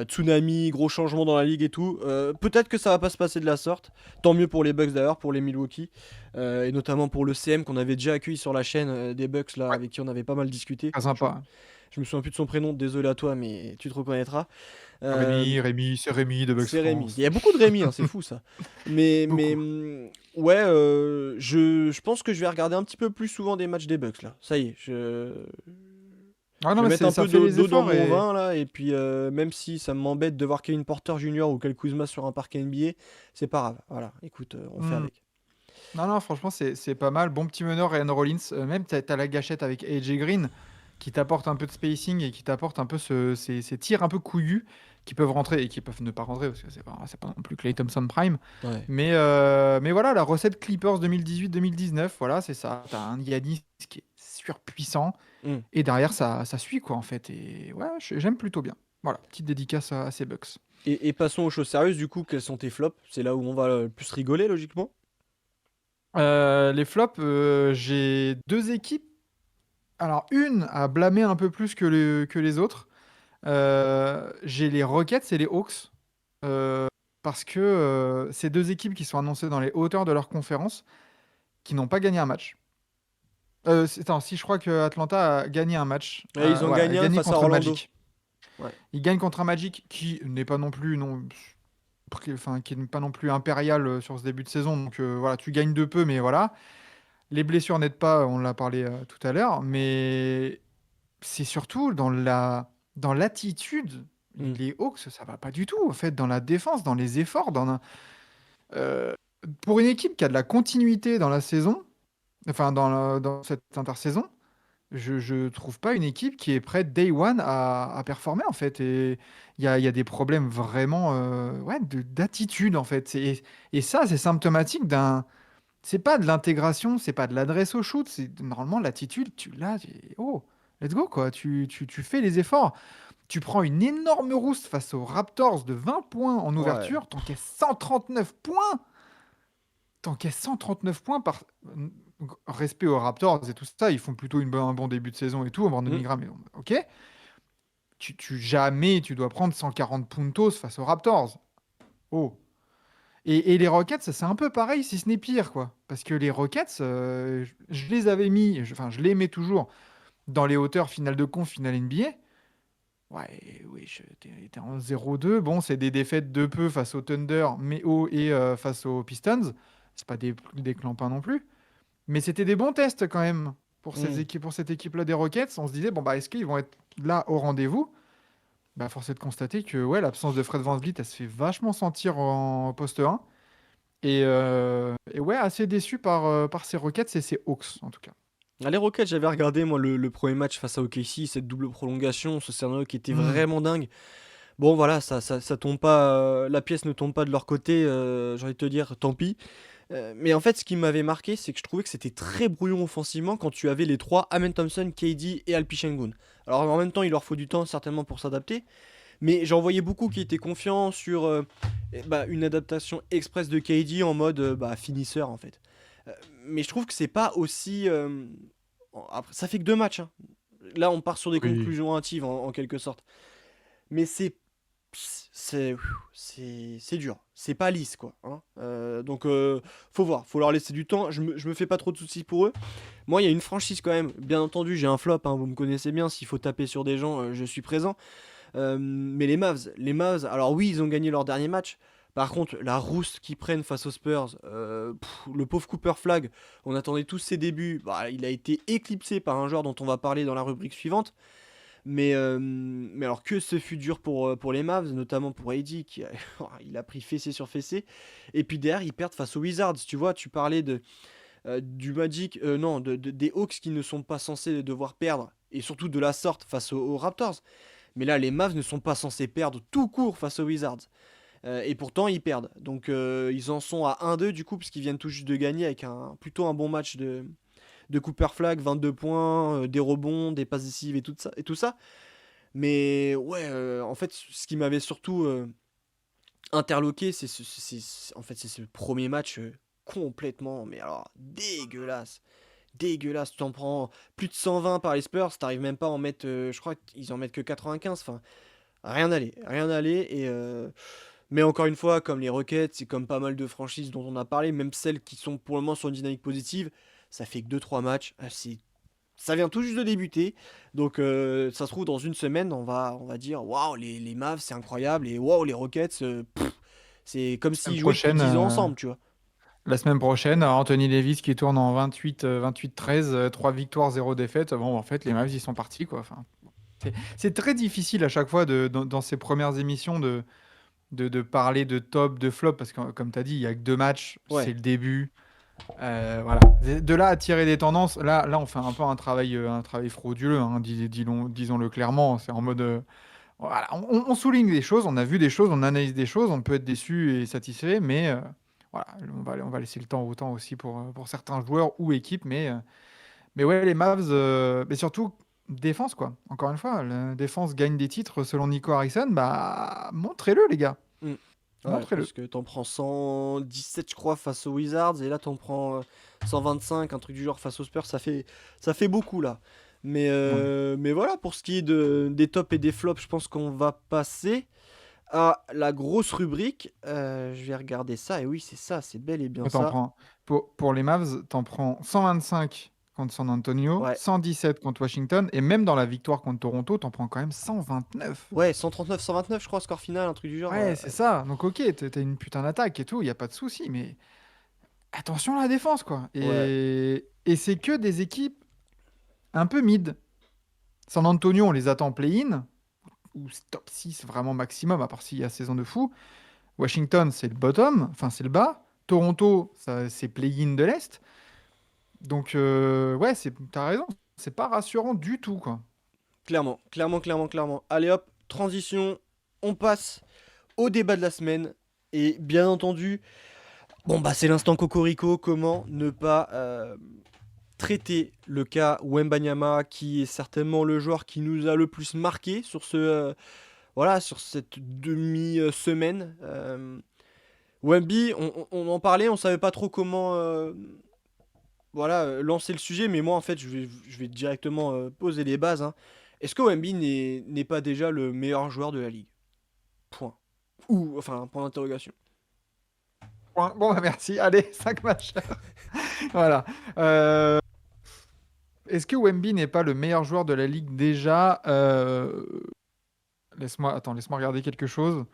Tsunami, gros changement dans la ligue et tout. Peut-être que ça va pas se passer de la sorte. Tant mieux pour les Bucks d'ailleurs, pour les Milwaukee. Et notamment pour le CM qu'on avait déjà accueilli sur la chaîne des Bucks, là, Ouais, avec qui on avait pas mal discuté. très sympa. Je me souviens plus de son prénom, désolé à toi, mais tu te reconnaîtras. Euh, C'est Rémi de Bucks c'est Rémi. Il France. y a beaucoup de Rémi, hein, c'est fou ça. Mais Beaucoup. ouais, je pense que je vais regarder un petit peu plus souvent des matchs des Bucks là. Ça y est, Ah je non, vais mais mettre un ça peu fait les d'eau dans efforts mon et. vin là. Et puis, même si ça m'embête de voir Kevin Porter Jr. ou Kyle Kuzma sur un parquet NBA, c'est pas grave. Voilà, écoute, on fait Hmm. avec. Non, non, franchement, c'est pas mal. Bon petit meneur, Ryan Rollins. Même, t'as la gâchette avec AJ Green qui t'apporte un peu de spacing et qui t'apporte un peu ces tirs un peu couillus qui peuvent rentrer et qui peuvent ne pas rentrer parce que c'est pas non plus Klay Thompson Prime. Ouais. Mais voilà, la recette Clippers 2018-2019, voilà, c'est ça. T'as un Giannis qui est surpuissant Hmm. et derrière, ça suit quoi en fait. Et ouais, j'aime plutôt bien. Voilà, petite dédicace à ces Bucks. Et passons aux choses sérieuses, du coup, quels sont tes flops? C'est là où on va le plus rigoler, logiquement. Les flops, j'ai deux équipes. Alors, une à blâmer un peu plus que les autres. J'ai les Rockets et les Hawks. Parce que ces deux équipes qui sont annoncées dans les hauteurs de leur conférence, qui n'ont pas gagné un match. Attends, si je crois que Atlanta a gagné un match. Et ils ont Voilà, a gagné un gagné face à contre le Orlando. Magic. Ouais. Ils gagnent contre un Magic qui n'est pas non plus enfin, qui n'est pas non plus impérial sur ce début de saison. Donc voilà, tu gagnes de peu, mais voilà. Les blessures n'aident pas, on l'a parlé tout à l'heure, mais c'est surtout dans l'attitude. Hmm. Les Hawks, ça va pas du tout. En fait, dans la défense, dans les efforts, euh, pour une équipe qui a de la continuité dans la saison, enfin dans cette intersaison, je trouve pas une équipe qui est prête day one à performer en fait. Et il y a des problèmes vraiment ouais, d'attitude en fait. Et ça, c'est symptomatique d'un. C'est pas de l'intégration, c'est pas de l'adresse au shoot, c'est normalement l'attitude, oh, let's go quoi, tu fais les efforts. Tu prends une énorme rouste face aux Raptors de 20 points en Ouais. ouverture, t'encaisses 139 points. T'encaisses 139 points par. Respect aux Raptors et tout ça, ils font plutôt un bon début de saison et tout, Brandon Mm. Ingram, ok. Jamais tu dois prendre 140 puntos face aux Raptors. Oh. Et les Rockets, ça, c'est un peu pareil, si ce n'est pire, quoi. Parce que les Rockets, je les avais mis, enfin, je les mets toujours dans les hauteurs finale de conf, finale NBA. Ouais, oui, t'es en 0-2. Bon, c'est des défaites de peu face au Thunder, mais face aux Pistons. C'est pas des clampins non plus. Mais c'était des bons tests quand même Mm. pour cette équipe-là des Rockets. On se disait, bon, bah, est-ce qu'ils vont être là au rendez-vous? Bah, force est de constater que ouais, l'absence de Fred VanVleet, elle se fait vachement sentir en poste 1. Et ouais, assez déçu par ces Rockets et ces Hawks, en tout cas. Ah, les Rockets, j'avais regardé moi le premier match face à OKC, cette double prolongation, ce scénario qui était Hmm. vraiment dingue. Bon voilà, ça tombe pas, la pièce ne tombe pas de leur côté, j'ai envie de te dire, tant pis. Mais en fait, ce qui m'avait marqué, c'est que je trouvais que c'était très brouillon offensivement quand tu avais les trois, Amen Thompson, KD et Alpi Sengun. Alors en même temps, il leur faut du temps certainement pour s'adapter, mais j'en voyais beaucoup qui étaient confiants sur une adaptation express de KD en mode finisseur en fait. Euh, mais je trouve que c'est pas aussi... après, ça fait que 2 matchs, hein. Là, on part sur des Oui. conclusions hâtives en quelque sorte. Mais c'est c'est dur, c'est pas lisse quoi, hein. Donc faut voir, faut leur laisser du temps. Je me fais pas trop de soucis pour eux. Moi, il y a une franchise quand même. Bien entendu, j'ai un flop, hein, vous me connaissez bien. S'il faut taper sur des gens, je suis présent. Mais les Mavs, alors oui, ils ont gagné leur dernier match. Par contre, la rousse qu'ils prennent face aux Spurs, le pauvre Cooper Flag, on attendait tous ses débuts. Bah, il a été éclipsé par un joueur dont on va parler dans la rubrique suivante. Mais alors que ce fut dur pour les Mavs, notamment pour AD, il a pris fessée sur fessée. Et puis derrière, ils perdent face aux Wizards. Tu vois, tu parlais du Magic, non, des Hawks qui ne sont pas censés devoir perdre, et surtout de la sorte face aux Raptors. Mais là, les Mavs ne sont pas censés perdre tout court face aux Wizards. Et pourtant, ils perdent. Donc, ils en sont à 1-2 du coup, puisqu'ils viennent tout juste de gagner avec plutôt un bon match de Cooper Flag, 22 points, des rebonds, des passes décisives et tout ça. Mais ouais, en fait, ce qui m'avait surtout interloqué, en fait, c'est ce premier match complètement, mais alors dégueulasse. Dégueulasse, tu en prends plus de 120 par les Spurs, t'arrives même pas à en mettre, je crois qu'ils en mettent que 95, enfin, rien d'aller, mais encore une fois, comme les Rockets, c'est comme pas mal de franchises dont on a parlé, même celles qui sont pour le moment sur une dynamique positive, ça fait que 2-3 matchs, ça vient tout juste de débuter, donc ça se trouve dans une semaine, on va dire waouh, les Mavs c'est incroyable, et waouh, les Rockets, c'est comme Semaine s'ils jouaient depuis prochaine, 10 ans ensemble, tu vois. la semaine prochaine, Anthony Davis qui tourne en 28-13, 3 victoires, 0 défaite. Bon, en fait, les Mavs, ils sont partis, quoi. Enfin, c'est très difficile à chaque fois dans ces premières émissions de parler de top, de flop, parce que comme tu as dit, il y a que 2 matchs, c'est Ouais, le début. Voilà. De là à tirer des tendances, là, on fait un peu un travail frauduleux, hein, disons-le clairement. C'est en mode, voilà, on souligne des choses, on a vu des choses, on analyse des choses, on peut être déçu et satisfait, mais voilà, on va laisser le temps au temps aussi pour certains joueurs ou équipes, mais ouais, les Mavs, mais surtout défense, quoi. Encore une fois, la défense gagne des titres selon Nico Harrison, bah montrez-le, les gars, mm. Ouais, montrez-le. parce que t'en prends 117, je crois, face aux Wizards, et là t'en prends 125, un truc du genre face aux Spurs, ça fait beaucoup là. Mais, Oui. euh, mais voilà, pour ce qui est des tops et des flops, je pense qu'on va passer à la grosse rubrique. Je vais regarder ça, et oui, c'est ça, c'est bel et bien T'en ça. prends, pour les Mavs, t'en prends 125 contre San Antonio, Ouais, 117 contre Washington, et même dans la victoire contre Toronto, t'en prends quand même 129. ouais, 139, 129, je crois, score final, un truc du genre. Ouais, c'est ça. Donc ok, t'as une putain d'attaque et tout, il y a pas de souci, mais attention à la défense, quoi. Ouais, Et c'est que des équipes un peu mid. San Antonio, on les attend en play-in, ou top 6 vraiment maximum, à part s'il y a saison de fou. Washington, c'est le bottom, enfin c'est le bas. Toronto, ça, c'est play-in de l'Est. Donc ouais, t'as raison, c'est pas rassurant du tout, quoi. clairement, clairement, clairement, clairement. Allez hop, transition, on passe au débat de la semaine. Et bien entendu, bon bah c'est l'instant Cocorico, comment ne pas traiter le cas Wembanyama, qui est certainement le joueur qui nous a le plus marqué sur voilà, sur cette demi-semaine. Wemby, on en parlait, on savait pas trop comment voilà, lancer le sujet, mais moi en fait je vais directement poser les bases, hein. Est-ce que Wemby n'est pas déjà le meilleur joueur de la ligue? Point. Ou, enfin, point d'interrogation. Bon, bah, merci. Allez, 5 matchs. Voilà. Euh, Est-ce que Wemby n'est pas le meilleur joueur de la ligue déjà? Laisse-moi regarder quelque chose.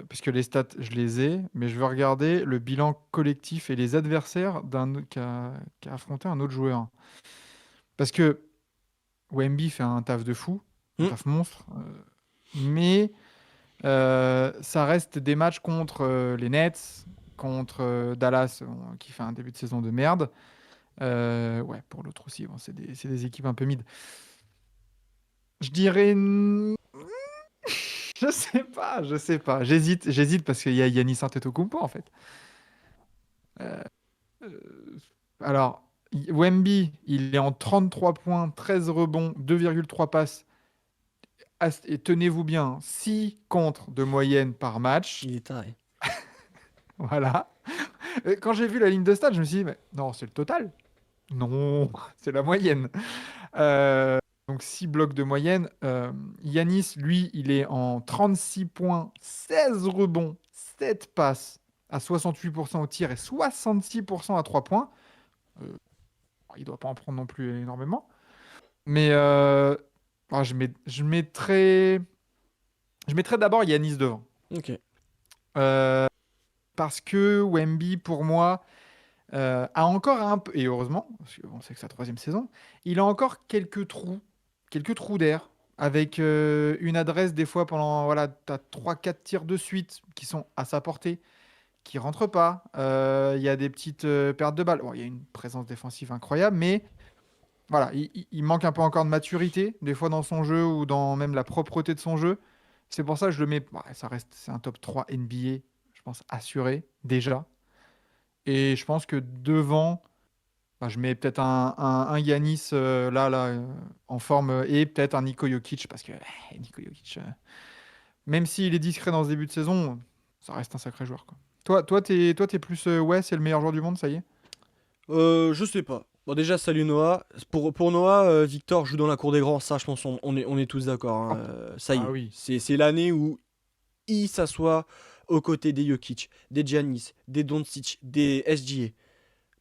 Puisque les stats, je les ai, mais je veux regarder le bilan collectif et les adversaires qui a affronté un autre joueur. Parce que Wemby fait un taf de fou, un Hmm. taf monstre, mais ça reste des matchs contre les Nets, contre Dallas, qui fait un début de saison de merde. Ouais, pour l'autre aussi, bon, c'est des équipes un peu mid. Je dirais. Je sais pas. J'hésite parce qu'il y a Giannis Antetokounmpo en fait. Euh, euh, alors, Wemby, il est en 33 points, 13 rebonds, 2,3 passes. Et tenez-vous bien, 6 contres de moyenne par match. Il est taré. Voilà. Et quand j'ai vu la ligne de stats, je me suis dit, mais non, c'est le total. Non, c'est la moyenne. Euh, donc 6 blocs de moyenne. Yanis, lui, il est en 36 points, 16 rebonds, 7 passes à 68% au tir et 66% à 3 points. Euh, il ne doit pas en prendre non plus énormément. Mais je mettrais d'abord Yanis devant. Ok. Euh, Parce que Wemby, pour moi, a encore un peu, et heureusement, parce qu'on sait que c'est sa troisième saison, il a encore quelques trous d'air, avec une adresse des fois pendant, voilà, tu as 3-4 tirs de suite qui sont à sa portée, qui rentrent pas. Il y a des petites pertes de balles. Bon, il y a une présence défensive incroyable, mais voilà, il manque un peu encore de maturité, des fois dans son jeu ou dans même la propreté de son jeu. C'est pour ça que je le mets, ouais, ça reste, c'est un top 3 NBA, je pense, assuré, déjà. Et je pense que devant, bah, je mets peut-être un Yanis en forme et peut-être un Niko Jokic parce que Niko Jokic, même s'il est discret dans ce début de saison, ça reste un sacré joueur, quoi. T'es plus ouais, c'est le meilleur joueur du monde, ça y est. Je sais pas. Bon, déjà, salut Noah. Pour Noah, Victor joue dans la cour des grands. Ça, je pense on est tous d'accord, hein. Ah, Ça y ah est. oui. C'est l'année où il s'assoit aux côtés des Jokic, des Giannis, des Doncic, des SGA.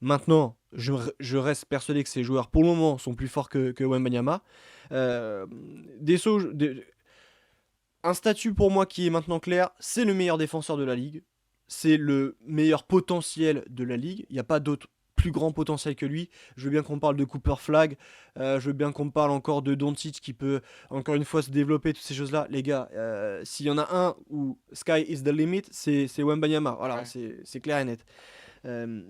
Maintenant, je reste persuadé que ces joueurs, pour le moment, sont plus forts que Wembanyama. Euh, des sauts- des- un statut pour moi qui est maintenant clair, c'est le meilleur défenseur de la ligue. C'est le meilleur potentiel de la ligue. Il n'y a pas d'autre plus grand potentiel que lui. Je veux bien qu'on parle de Cooper Flag. Je veux bien qu'on parle encore de Doncic qui peut encore une fois se développer, toutes ces choses-là. Les gars, s'il y en a un où Sky is the limit, c'est Wembanyama. Voilà, Ouais. c'est clair et net. Euh,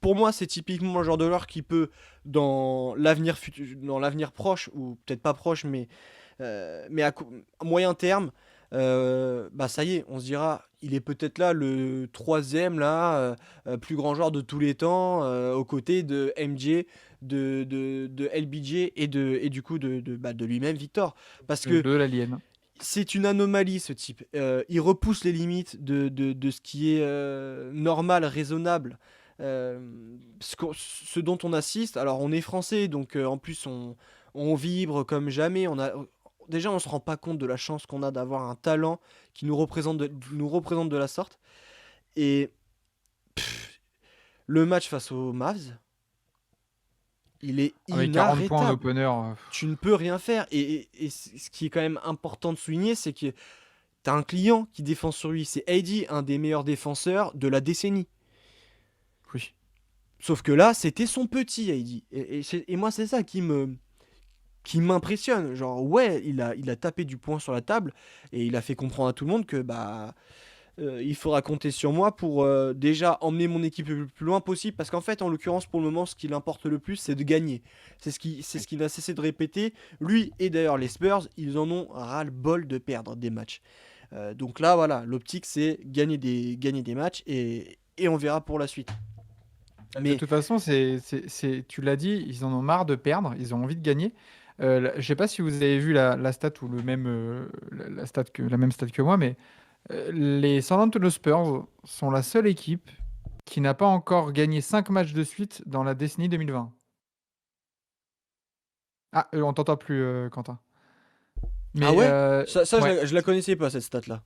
pour moi, c'est typiquement le genre de joueur qui peut, dans l'avenir proche, ou peut-être pas proche, mais à moyen terme, bah ça y est, on se dira, il est peut-être là le troisième plus grand joueur de tous les temps, aux côtés de MJ, de LBJ et du coup de lui-même Victor. Parce que De l'alien. c'est une anomalie ce type. Il repousse les limites de ce qui est normal, raisonnable. Ce dont on assiste, alors on est français, donc en plus on vibre comme jamais. Déjà, on se rend pas compte de la chance qu'on a d'avoir un talent qui nous représente de la sorte. Et le match face aux Mavs, il est Avec 40 points en inarrêtable. opener. Tu ne peux rien faire. Et ce qui est quand même important de souligner, c'est que t'as un client qui défend sur lui. C'est AD, un des meilleurs défenseurs de la décennie. Oui. Sauf que là, c'était son petit AD. Et moi, c'est ça qui m'impressionne. Genre, ouais, il a tapé du poing sur la table et il a fait comprendre à tout le monde que bah il faudra compter sur moi pour déjà emmener mon équipe le plus loin possible. Parce qu'en fait, en l'occurrence, pour le moment, ce qui l'importe le plus, c'est de gagner. C'est ce qu'il n'a cessé de répéter. Lui et d'ailleurs les Spurs, ils en ont ras-le-bol de perdre des matchs. Donc là, voilà, l'optique, c'est gagner des matchs et on verra pour la suite. De Mais toute façon, tu l'as dit, ils en ont marre de perdre, ils ont envie de gagner. Je sais pas si vous avez vu la stat ou la même stat que moi, mais les San Antonio Spurs sont la seule équipe qui n'a pas encore gagné 5 matchs de suite dans la décennie 2020. Ah, on t'entend plus, Quentin. ah Mais ouais? Ça ouais, je la connaissais pas cette stat là.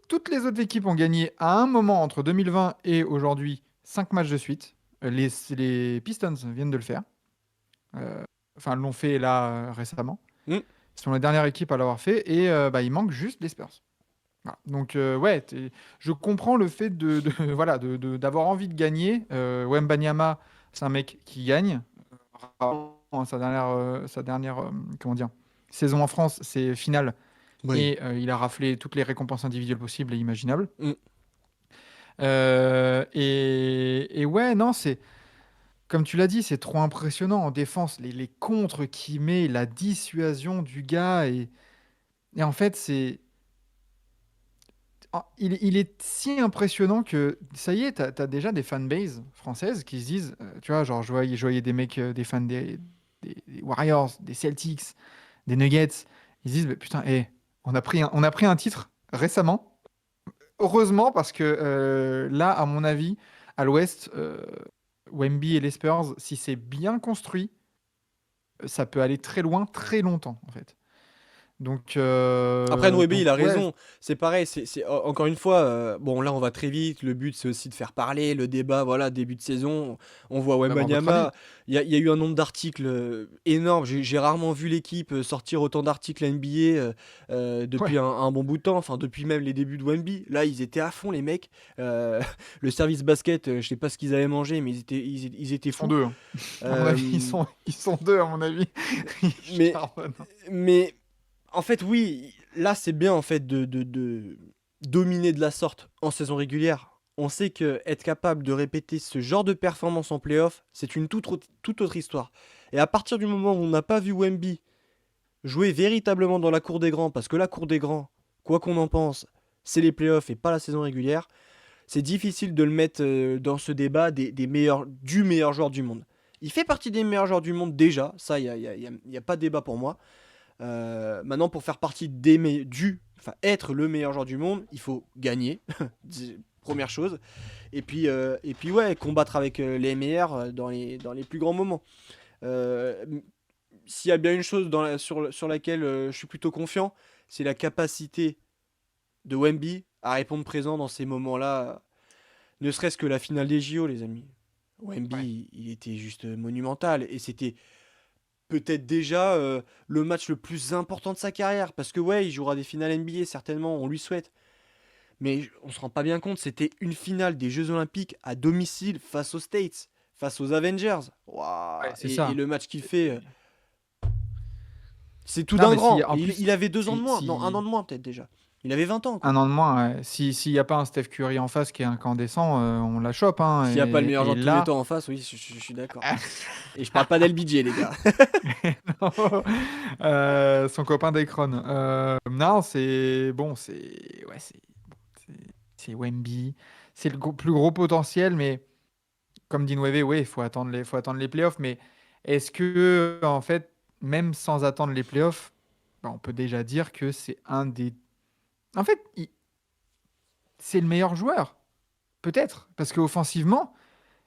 toutes les autres équipes ont gagné à un moment entre 2020 et aujourd'hui 5 matchs de suite. Les Pistons viennent de le faire. Euh, Enfin, l'ont fait là récemment. Hmm. Ils sont la dernière équipe à l'avoir fait et bah, il manque juste les Spurs. Voilà. Donc ouais, je comprends le fait voilà, d'avoir envie de gagner. Wembanyama, c'est un mec qui gagne. Sa dernière comment dire, saison en France, c'est finale Oui. et il a raflé toutes les récompenses individuelles possibles et imaginables. Hmm. Et ouais, non, c'est comme tu l'as dit, c'est trop impressionnant en défense, les contres qu'il met, la dissuasion du gars et en fait c'est il est si impressionnant que ça y est, t'as déjà des fanbases françaises qui se disent, tu vois, genre je voyais des mecs, des fans des Warriors, des Celtics, des Nuggets, ils se disent, bah, putain, on a pris un titre récemment, heureusement parce que là, à mon avis, à l'Ouest, Wemby et les Spurs, si c'est bien construit, ça peut aller très loin, très longtemps en fait. Donc, Après, Noébé, il a ouais, raison. C'est pareil, encore une fois, bon, là, on va très vite. Le but, c'est aussi de faire parler le débat. Voilà, début de saison. On voit même à votre avis. Wembanyama. Il y a eu un nombre d'articles énorme. J'ai rarement vu l'équipe sortir autant d'articles NBA depuis Ouais, un bon bout de temps. Enfin, depuis même les débuts de Wemby. Là, ils étaient à fond, les mecs. Le service basket, je sais pas ce qu'ils avaient mangé, mais ils étaient ils sont fous. deux, hein. À mon avis, ils Euh, sont, ils sont deux, à mon avis. Ils mais, charbonnent. mais en fait, oui, là, c'est bien en fait de dominer de la sorte en saison régulière. On sait que être capable de répéter ce genre de performance en playoff, c'est une toute autre histoire. Et à partir du moment où on n'a pas vu Wemby jouer véritablement dans la cour des grands, parce que la cour des grands, quoi qu'on en pense, c'est les playoffs et pas la saison régulière, c'est difficile de le mettre dans ce débat du meilleur joueur du monde. Il fait partie des meilleurs joueurs du monde déjà, ça, il y a pas de débat pour moi. Maintenant, pour faire partie enfin être le meilleur joueur du monde, il faut gagner, première chose. Et puis ouais, combattre avec les meilleurs dans les plus grands moments. Euh, S'il y a bien une chose sur laquelle je suis plutôt confiant, c'est la capacité de Wemby à répondre présent dans ces moments-là, ne serait-ce que la finale des JO, les amis. Ouais. Wemby, il était juste monumental et c'était peut-être déjà le match le plus important de sa carrière. Parce que ouais, il jouera des finales NBA, certainement, on lui souhaite. Mais on se rend pas bien compte, c'était une finale des Jeux Olympiques à domicile face aux States, face aux Avengers. Waouh. Ouais, c'est Et ça. le match qu'il fait, c'est tout Non, d'un mais si, grand. en Et il plus, avait 2 ans de moins. Non, un an si de moins peut-être déjà. Il avait 20 ans, un quoi. an de moins, ouais. S'il n'y a pas un Steph Curry en face qui est incandescent, on la chope, hein. S'il n'y a pas le meilleur Et joueur de tous les là, temps en face, oui, je suis d'accord. Et je parle pas d'LBJ, les gars. son copain d'Ekron. Non, c'est bon, ouais, c'est Wemby. C'est le plus gros potentiel, mais comme dit Nueve, oui, il faut attendre les playoffs. Mais est-ce que, en fait, même sans attendre les playoffs, bah, on peut déjà dire que c'est un des. En fait, c'est le meilleur joueur. Peut-être. Parce qu'offensivement,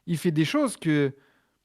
il fait des choses que.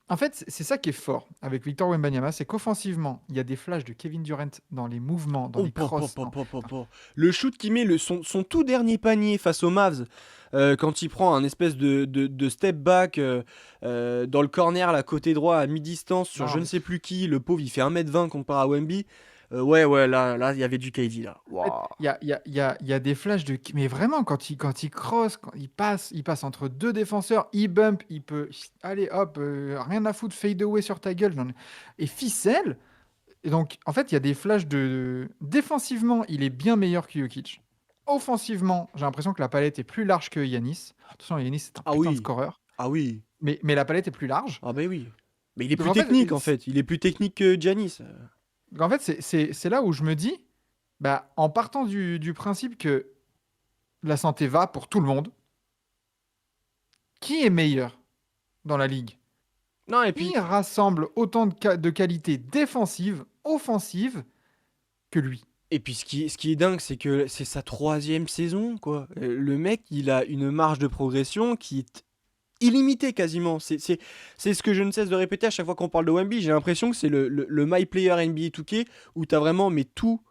En fait, c'est ça qui est fort avec Victor Wembanyama, c'est qu'offensivement, il y a des flashs de Kevin Durant dans les mouvements, dans Oh, les crosses. Enfin, Le shoot qui met son tout dernier panier face aux Mavs, quand il prend un espèce de step back dans le corner, là, côté droit, à mi-distance, sur non, je ne mais sais plus qui, le pauvre il fait 1m20 comparé à Wemby. Ouais, là, il y avait du KD là. en fait, Waouh. il y a des flashs de. Mais vraiment, quand il cross, quand il passe entre deux défenseurs, il bump, il peut. Allez, hop, rien à foutre, fade away sur ta gueule. Et ficelle. Et donc, en fait, il y a des flashs de. Défensivement, il est bien meilleur que Jokic. Offensivement, j'ai l'impression que la palette est plus large que Yanis. Attention, Yanis, c'est un Ah putain de oui, scoreur. ah oui, Mais la palette est plus large. ah bah oui. Mais il est Donc plus en fait, technique en fait, il est plus technique que Giannis. c'est là où je me dis, bah, en partant du principe que la santé va pour tout le monde, qui est meilleur? dans la ligue. Non, et puis, Il rassemble autant de qualités défensives, offensives que lui. ce qui est dingue, c'est que c'est sa troisième saison, quoi. Le mec, il a une marge de progression qui est illimitée quasiment. C'est ce que je ne cesse de répéter à chaque fois qu'on parle de Wemby. J'ai l'impression que c'est le My Player NBA 2K où t'as vraiment mais toutes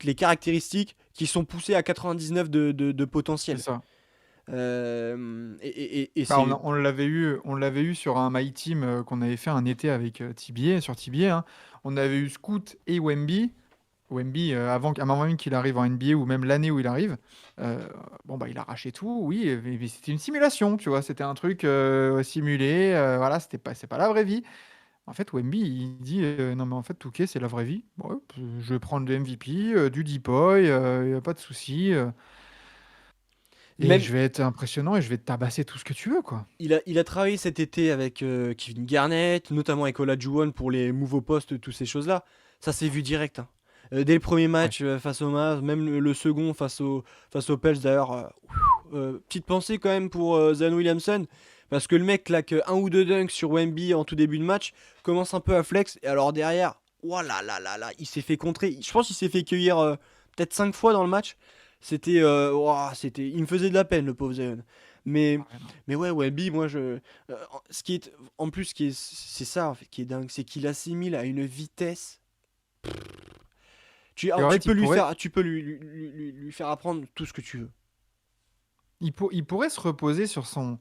les caractéristiques qui sont poussées à 99 de C'est potentiel. ça. Et Bah, c'est. on l'avait eu sur un My Team qu'on avait fait un été avec TBA, sur TBA, hein. On avait eu Scoot et Wemby. Wemby, avant même qu'il arrive en NBA ou même l'année où il arrive, bon, bah, il a arraché tout, oui, mais c'était une simulation, tu vois. C'était un truc simulé, voilà, c'est pas la vraie vie. En fait, Wemby, il dit non, mais en fait, Touquet, c'est la vraie vie. Bon, ouais, je vais prendre le MVP, du Depoy, il n'y a pas de souci. Et Même, je vais être impressionnant et je vais te tabasser tout ce que tu veux, quoi. il a travaillé cet été avec Kevin Garnett, notamment avec Olajuwon pour les mouvements postes, toutes ces choses-là. Ça s'est vu direct, hein. Dès le premier Ouais. match face au Mavs, même le second face aux Pels d'ailleurs. Petite pensée quand même pour Zion Williamson, parce que le mec claque un ou deux dunks sur Wemby en tout début de match, commence un peu à flex, et alors derrière, oh là là là là, il s'est fait contrer. Je pense qu'il s'est fait cueillir peut-être 5 fois dans le match. Il me faisait de la peine le pauvre Zion. Mais, Ouais, non. mais ouais, Wemby, moi ce qui est, en plus, c'est ça en fait, qui est dingue, c'est qu'il assimile à une vitesse. Et en Tu fait, peux lui faire, tu peux lui faire apprendre tout ce que tu veux. il pourrait se reposer sur son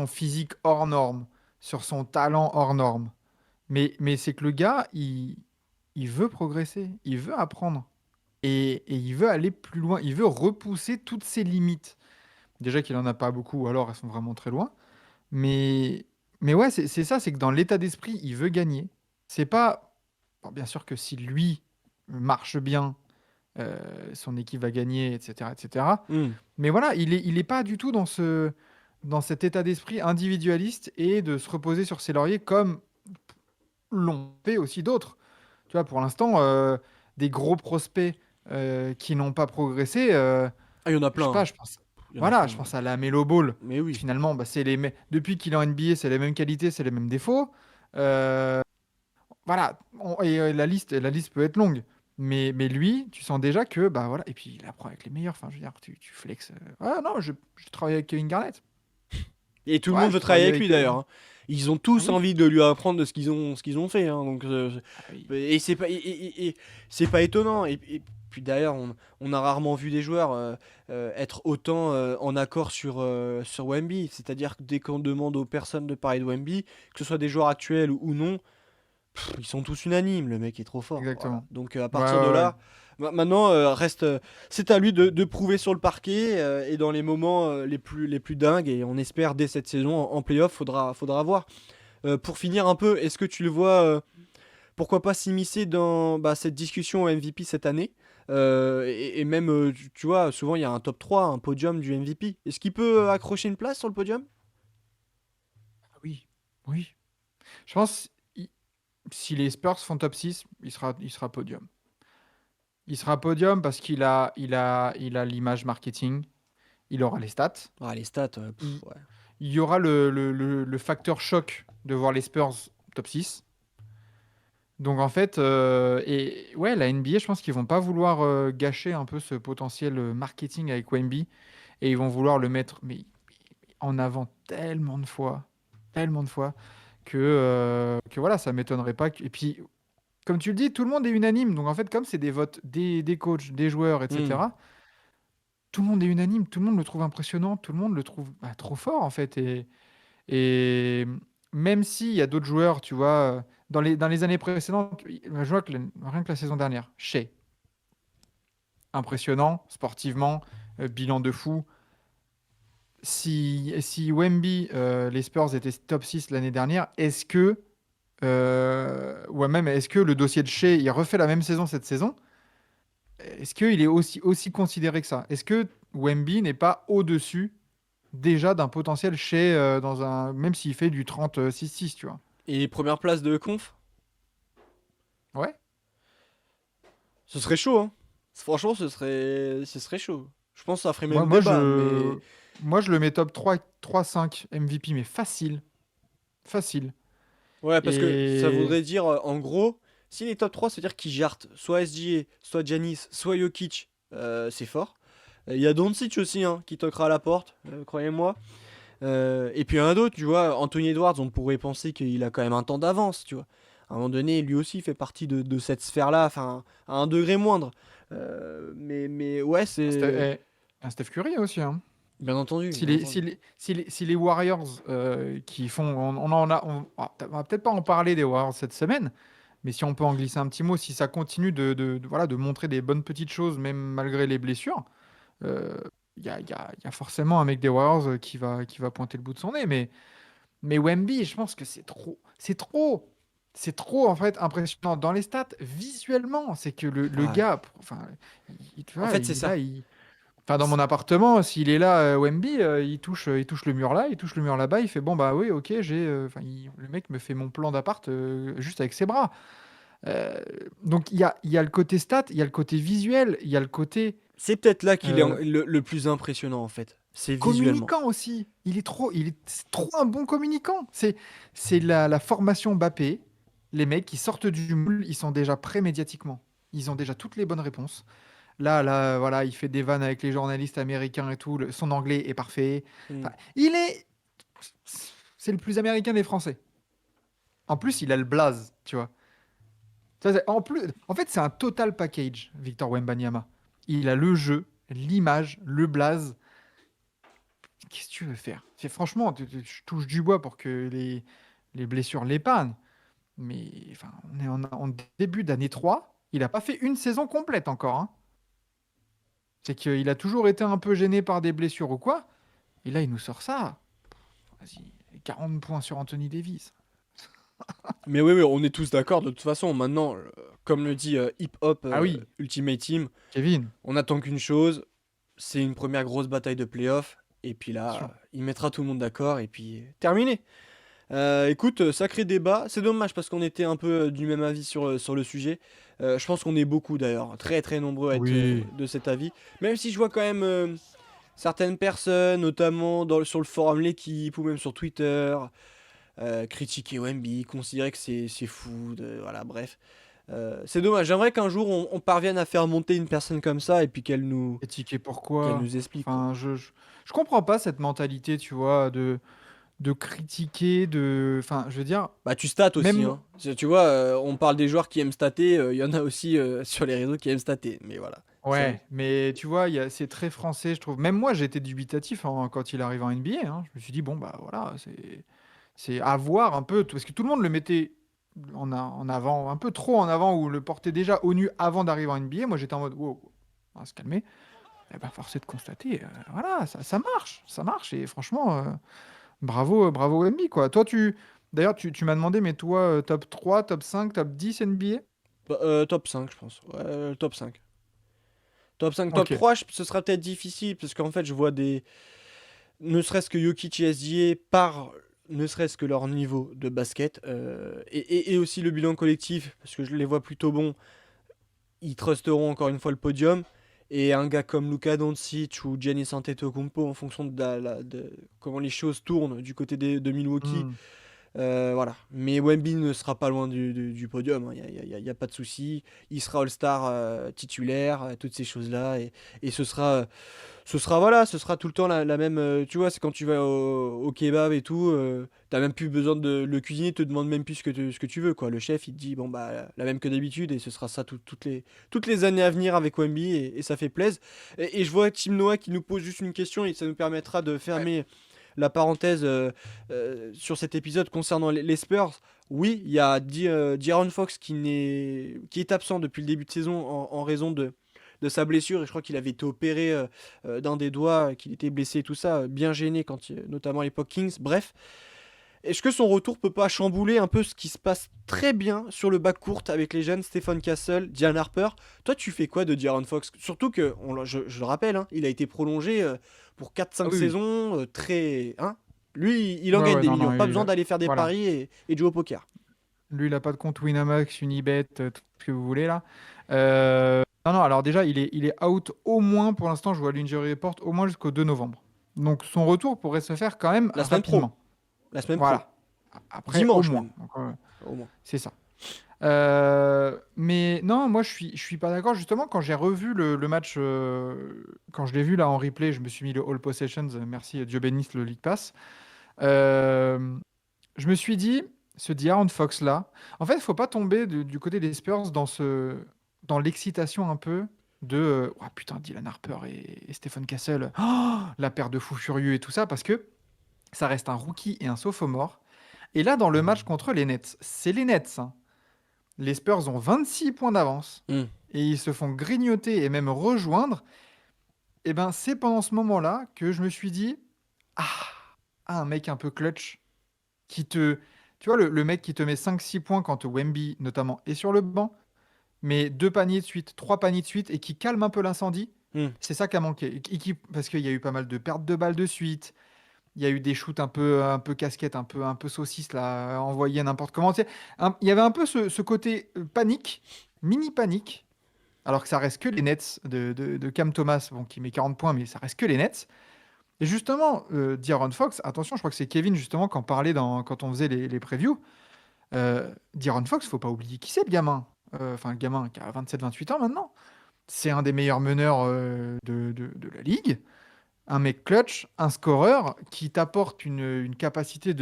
physique hors norme, sur son talent hors norme. Mais c'est que le gars, il veut progresser, il veut apprendre. Et il veut aller plus loin, il veut repousser toutes ses limites. Déjà qu'il en a pas beaucoup, ou alors elles sont vraiment très loin. Mais, mais ouais, c'est ça, c'est que dans l'état d'esprit, il veut gagner. C'est pas. Bon, bien sûr que si lui marche bien, son équipe va gagner, etc., etc. Hmm. Mais voilà, il est pas du tout dans cet état d'esprit individualiste et de se reposer sur ses lauriers comme l'ont fait aussi d'autres. Tu vois, pour l'instant, des gros prospects qui n'ont pas progressé, Ah, il y en a je sais plein, pas, hein. Il y en a voilà, plein. je pense à la Melo Ball. Mais oui. Finalement, bah, depuis qu'il est en NBA, c'est les mêmes qualités, c'est les mêmes défauts. Euh, voilà, la liste peut être longue. Mais lui, tu sens déjà que, bah voilà, et puis il apprend avec les meilleurs. Enfin, je veux dire, tu flexes. Ah non, je travaille avec Kevin Garnett. Et tout le Ouais, monde je veut travailler travaille avec lui avec. d'ailleurs, hein. Ils ont Ah tous oui, envie de lui apprendre de ce qu'ils ont fait, hein. Donc, ah oui, et c'est pas étonnant. Et puis d'ailleurs, on a rarement vu des joueurs être autant en accord sur Wemby. C'est-à-dire que dès qu'on demande aux personnes de parler de Wemby, que ce soit des joueurs actuels ou non, ils sont tous unanimes. Le mec est trop fort. Voilà. exactement. Donc à Ouais, partir de ouais, ouais. là, maintenant c'est à lui de prouver sur le parquet et dans les moments les plus dingues. Et on espère dès cette saison en playoff, faudra voir. Pour finir un peu, est-ce que tu le vois, pourquoi pas s'immiscer dans cette discussion au MVP cette année? Et même, tu vois, souvent il y a un top 3, un podium du MVP. Est-ce qu'il peut accrocher une place sur le podium? Ah oui, oui. Je pense, si les Spurs font top 6, il sera podium. Il sera podium parce il a l'image marketing, il aura les stats. Ah, les stats, Il, ouais. il y aura le facteur choc de voir les Spurs top 6. Donc en fait, et ouais, la NBA, je pense qu'ils vont pas vouloir gâcher un peu ce potentiel marketing avec Wemby et ils vont vouloir le mettre mais en avant tellement de fois que voilà, ça m'étonnerait pas. Et puis, comme tu le dis, tout le monde est unanime. Donc en fait, comme c'est des votes des coachs, des joueurs, Hmm. etc., tout le monde est unanime, tout le monde le trouve impressionnant, tout le monde le trouve bah, trop fort en fait. Et même s'il y a d'autres joueurs, tu vois, dans les années précédentes, je vois que rien que la saison dernière, Shea, impressionnant, sportivement, bilan de fou. Si Wemby, les Spurs étaient top 6 l'année dernière, ouais, même, est-ce que le dossier de Shea, il refait la même saison cette saison? Est-ce qu'il est aussi considéré que ça? Est-ce que Wemby n'est pas au-dessus déjà d'un potentiel chez même s'il fait du 36-6, tu vois. Et première place de conf? Ouais. Ce serait chaud, hein. Franchement, ce serait chaud. Je pense que ça ferait Moi, même moi débat, je mais moi je le mets top 3 3 5 MVP mais facile. Facile. Ouais, parce que ça Et voudrait dire, en gros, si les top 3, c'est-à-dire qu'ils jartent soit SGA, soit Giannis, soit Jokic, c'est fort. Il y a Doncic aussi, hein, qui toquera à la porte, croyez-moi. Et puis un autre, tu vois, Anthony Edwards, on pourrait penser qu'il a quand même un temps d'avance, tu vois. À un moment donné, lui aussi fait partie de cette sphère-là, enfin, à un degré moindre. Mais ouais, c'est... Steph Curry aussi, hein. Bien entendu, Si bien les, entendu. si les, si les, si les Warriors qui font. On en a. On va peut-être pas en parler des Warriors cette semaine, mais si on peut en glisser un petit mot, si ça continue voilà, de montrer des bonnes petites choses, même malgré les blessures, euh, il y a forcément un mec des Warriors qui va pointer le bout de son nez. Mais Wemby, je pense que c'est trop. C'est trop. C'est trop, en fait, impressionnant. Dans les stats, visuellement, c'est que le Ouais. gars. Enfin, tu En vois, fait, c'est il est là, ça. Enfin, dans mon appartement, s'il est là, Wemby, il touche le mur là, il touche le mur là-bas, il fait bon bah oui, ok, enfin, le mec me fait mon plan d'appart juste avec ses bras. Euh, donc il y a le côté stat, il y a le côté visuel, il y a le côté C'est peut-être là qu'il est euh, le plus impressionnant, en fait. C'est visuellement. communicant aussi. C'est trop un bon communicant. C'est la formation Mbappé. Les mecs qui sortent du moule, ils sont déjà prêts médiatiquement. Ils ont déjà toutes les bonnes réponses. Là, voilà, il fait des vannes avec les journalistes américains et tout. Son anglais est parfait. Mm. Enfin, c'est le plus américain des Français. En plus, il a le blaze, tu vois. En fait, c'est un total package, Victor Wembanyama. Il a le jeu, l'image, le blaze. Qu'est-ce que tu veux faire? Franchement, je touche du bois pour que les blessures l'épargnent. Mais enfin, on est en début d'année 3. Il n'a pas fait une saison complète encore, hein. C'est qu'il a toujours été un peu gêné par des blessures ou quoi. Et là, il nous sort ça. Vas-y, 40 points sur Anthony Davis. Mais oui, oui, on est tous d'accord. De toute façon, maintenant, comme le dit Hip Hop Ah oui, Ultimate Team, Kevin, on attend qu'une chose, c'est une première grosse bataille de playoff. Et puis bien sûr. là, il mettra tout le monde d'accord. Et puis, terminé. Écoute, sacré débat. C'est dommage parce qu'on était un peu du même avis sur le sujet. Je pense qu'on est beaucoup d'ailleurs, très très nombreux à être Oui. de cet avis. Même si je vois quand même certaines personnes, notamment sur le forum L'équipe ou même sur Twitter, critiquer Wemby, considérer que c'est fou, voilà, bref. C'est dommage, j'aimerais qu'un jour on parvienne à faire monter une personne comme ça et puis Étiqueté qu'elle pourquoi? nous explique quoi. Enfin, je comprends pas cette mentalité, tu vois, de critiquer, enfin, je veux dire, Bah tu states aussi, même, hein. Tu vois, on parle des joueurs qui aiment stater, il y en a aussi sur les réseaux qui aiment stater, mais voilà. Ça, ouais, mais tu vois, c'est très français, je trouve. Même moi, j'étais dubitatif hein, quand il arrive en NBA, hein. Je me suis dit, bon, bah voilà, c'est à voir un peu, parce que tout le monde le mettait en avant, un peu trop en avant, ou le portait déjà au nu avant d'arriver en NBA. Moi, j'étais en mode, wow, on va se calmer. Eh ben, force est de constater, voilà, ça marche, et franchement, bravo, bravo Wemby, quoi. D'ailleurs, tu m'as demandé, mais toi, top 3, top 5, top 10 NBA? bah, top 5 je pense. Ouais, top 5. Top 5, top Ok. 3, ce sera peut-être difficile parce qu'en fait je vois des... Ne serait-ce que Jokic et SGA par ne serait-ce que leur niveau de basket et aussi le bilan collectif parce que je les vois plutôt bons, ils trusteront encore une fois le podium. Et un gars comme Luka Doncic ou Giannis Antetokounmpo, en fonction de comment les choses tournent du côté de Milwaukee, Hmm. voilà. Mais Wemby ne sera pas loin du podium, il n'y a pas de souci. Il sera All-Star titulaire, toutes ces choses-là. Et ce sera voilà, ce sera tout le temps la même. Tu vois, c'est quand tu vas au kebab et tout, t'as même plus besoin de le cuisinier te demande même plus ce que tu veux quoi. Le chef il te dit bon bah la même que d'habitude et ce sera ça toutes les années à venir avec Wemby et ça fait plaisir. Et je vois Tim Noah qui nous pose juste une question et ça nous permettra de Ouais. fermer la parenthèse sur cet épisode concernant les Spurs. Oui, il y a De'Aaron Fox qui est absent depuis le début de saison en raison de sa blessure et je crois qu'il avait été opéré d'un des doigts, qu'il était blessé et tout ça, bien gêné notamment à l'époque Kings. Bref, est-ce que son retour peut pas chambouler un peu ce qui se passe très bien sur le bac court avec les jeunes Stephen Castle, Diane Harper? Toi, tu fais quoi de De'Aaron Fox? Surtout que, je le rappelle, hein, il a été prolongé pour quatre Ah cinq oui, oui. saisons, très... Hein, lui, il en Ouais, gagne ouais, des non, millions. non, Pas besoin d'aller faire des voilà. paris et de jouer au poker. Lui, il a pas de compte Winamax, Unibet, tout ce que vous voulez là. Non, non, alors déjà, il est out au moins, pour l'instant, je vois l'Injury Report, au moins jusqu'au 2 novembre. Donc son retour pourrait se faire quand même La semaine pro. rapidement. La semaine pro. Voilà. Après, au Dimanche moins. même, Donc, au moins. c'est ça. Mais non, moi je suis pas d'accord. Justement, quand j'ai revu le match, quand je l'ai vu là en replay, je me suis mis le All Possessions. Merci, Dieu bénisse le League Pass. Euh, je me suis dit, ce De'Aaron Fox là, en fait, il faut pas tomber du côté des Spurs dans l'excitation un peu de oh, putain, Dylan Harper et Stephen Castle, oh, la paire de fous furieux et tout ça, parce que ça reste un rookie et un sophomore. Et là, dans le match contre les Nets, c'est les Nets, hein. Les Spurs ont 26 points d'avance Hmm. et ils se font grignoter et même rejoindre. Et ben, c'est pendant ce moment-là que je me suis dit, ah, un mec un peu clutch qui te. Tu vois, le mec qui te met 5-6 points quand Wemby, notamment, est sur le banc, mais 2 paniers de suite, 3 paniers de suite et qui calme un peu l'incendie, Hmm. c'est ça qui a manqué. Parce qu'il y a eu pas mal de pertes de balles de suite. Il y a eu des shoots un peu casquettes, un peu saucisse, là, envoyés n'importe comment. Tu sais, il y avait un peu ce côté panique, mini panique, alors que ça reste que les Nets de Cam Thomas, bon, qui met 40 points, mais ça reste que les Nets. Et justement, De'Aaron Fox, attention, je crois que c'est Kevin justement qui en parlait quand on faisait les previews. De'Aaron Fox, faut pas oublier qui c'est le gamin. Enfin, le gamin qui a 27-28 ans maintenant. C'est un des meilleurs meneurs de la ligue. Un mec clutch, un scoreur qui t'apporte une capacité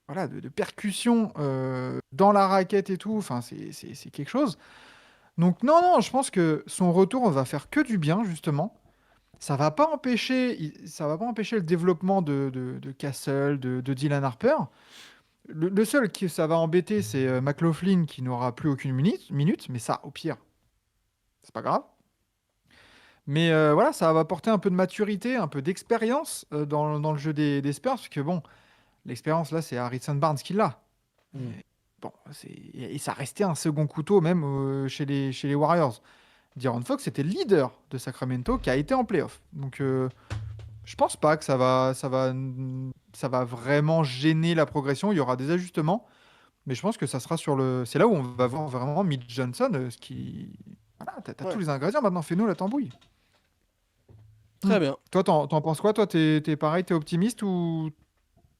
voilà, de percussion dans la raquette et tout. Enfin, c'est quelque chose. Donc non, non, je pense que son retour va faire que du bien, justement. Ça va pas empêcher le développement de Castle, de Dylan Harper. Le seul qui ça va embêter, c'est McLaughlin qui n'aura plus aucune minute, mais ça, au pire, c'est pas grave. Mais voilà, ça va apporter un peu de maturité, un peu d'expérience dans le jeu des Spurs, parce que bon, l'expérience là, c'est Harrison Barnes qui l'a. Hmm. Bon, et ça restait un second couteau même chez les Warriors. De'Aaron Fox était le leader de Sacramento qui a été en playoff. Donc je pense pas que ça va vraiment gêner la progression. Il y aura des ajustements, mais je pense que ça sera c'est là où on va voir vraiment Mitch Johnson, ce qui. Voilà, t'as tous Ouais, les ingrédients maintenant. Fais-nous la tambouille. Hmm. très bien. Toi, t'en penses quoi? Toi, t'es pareil, t'es optimiste ou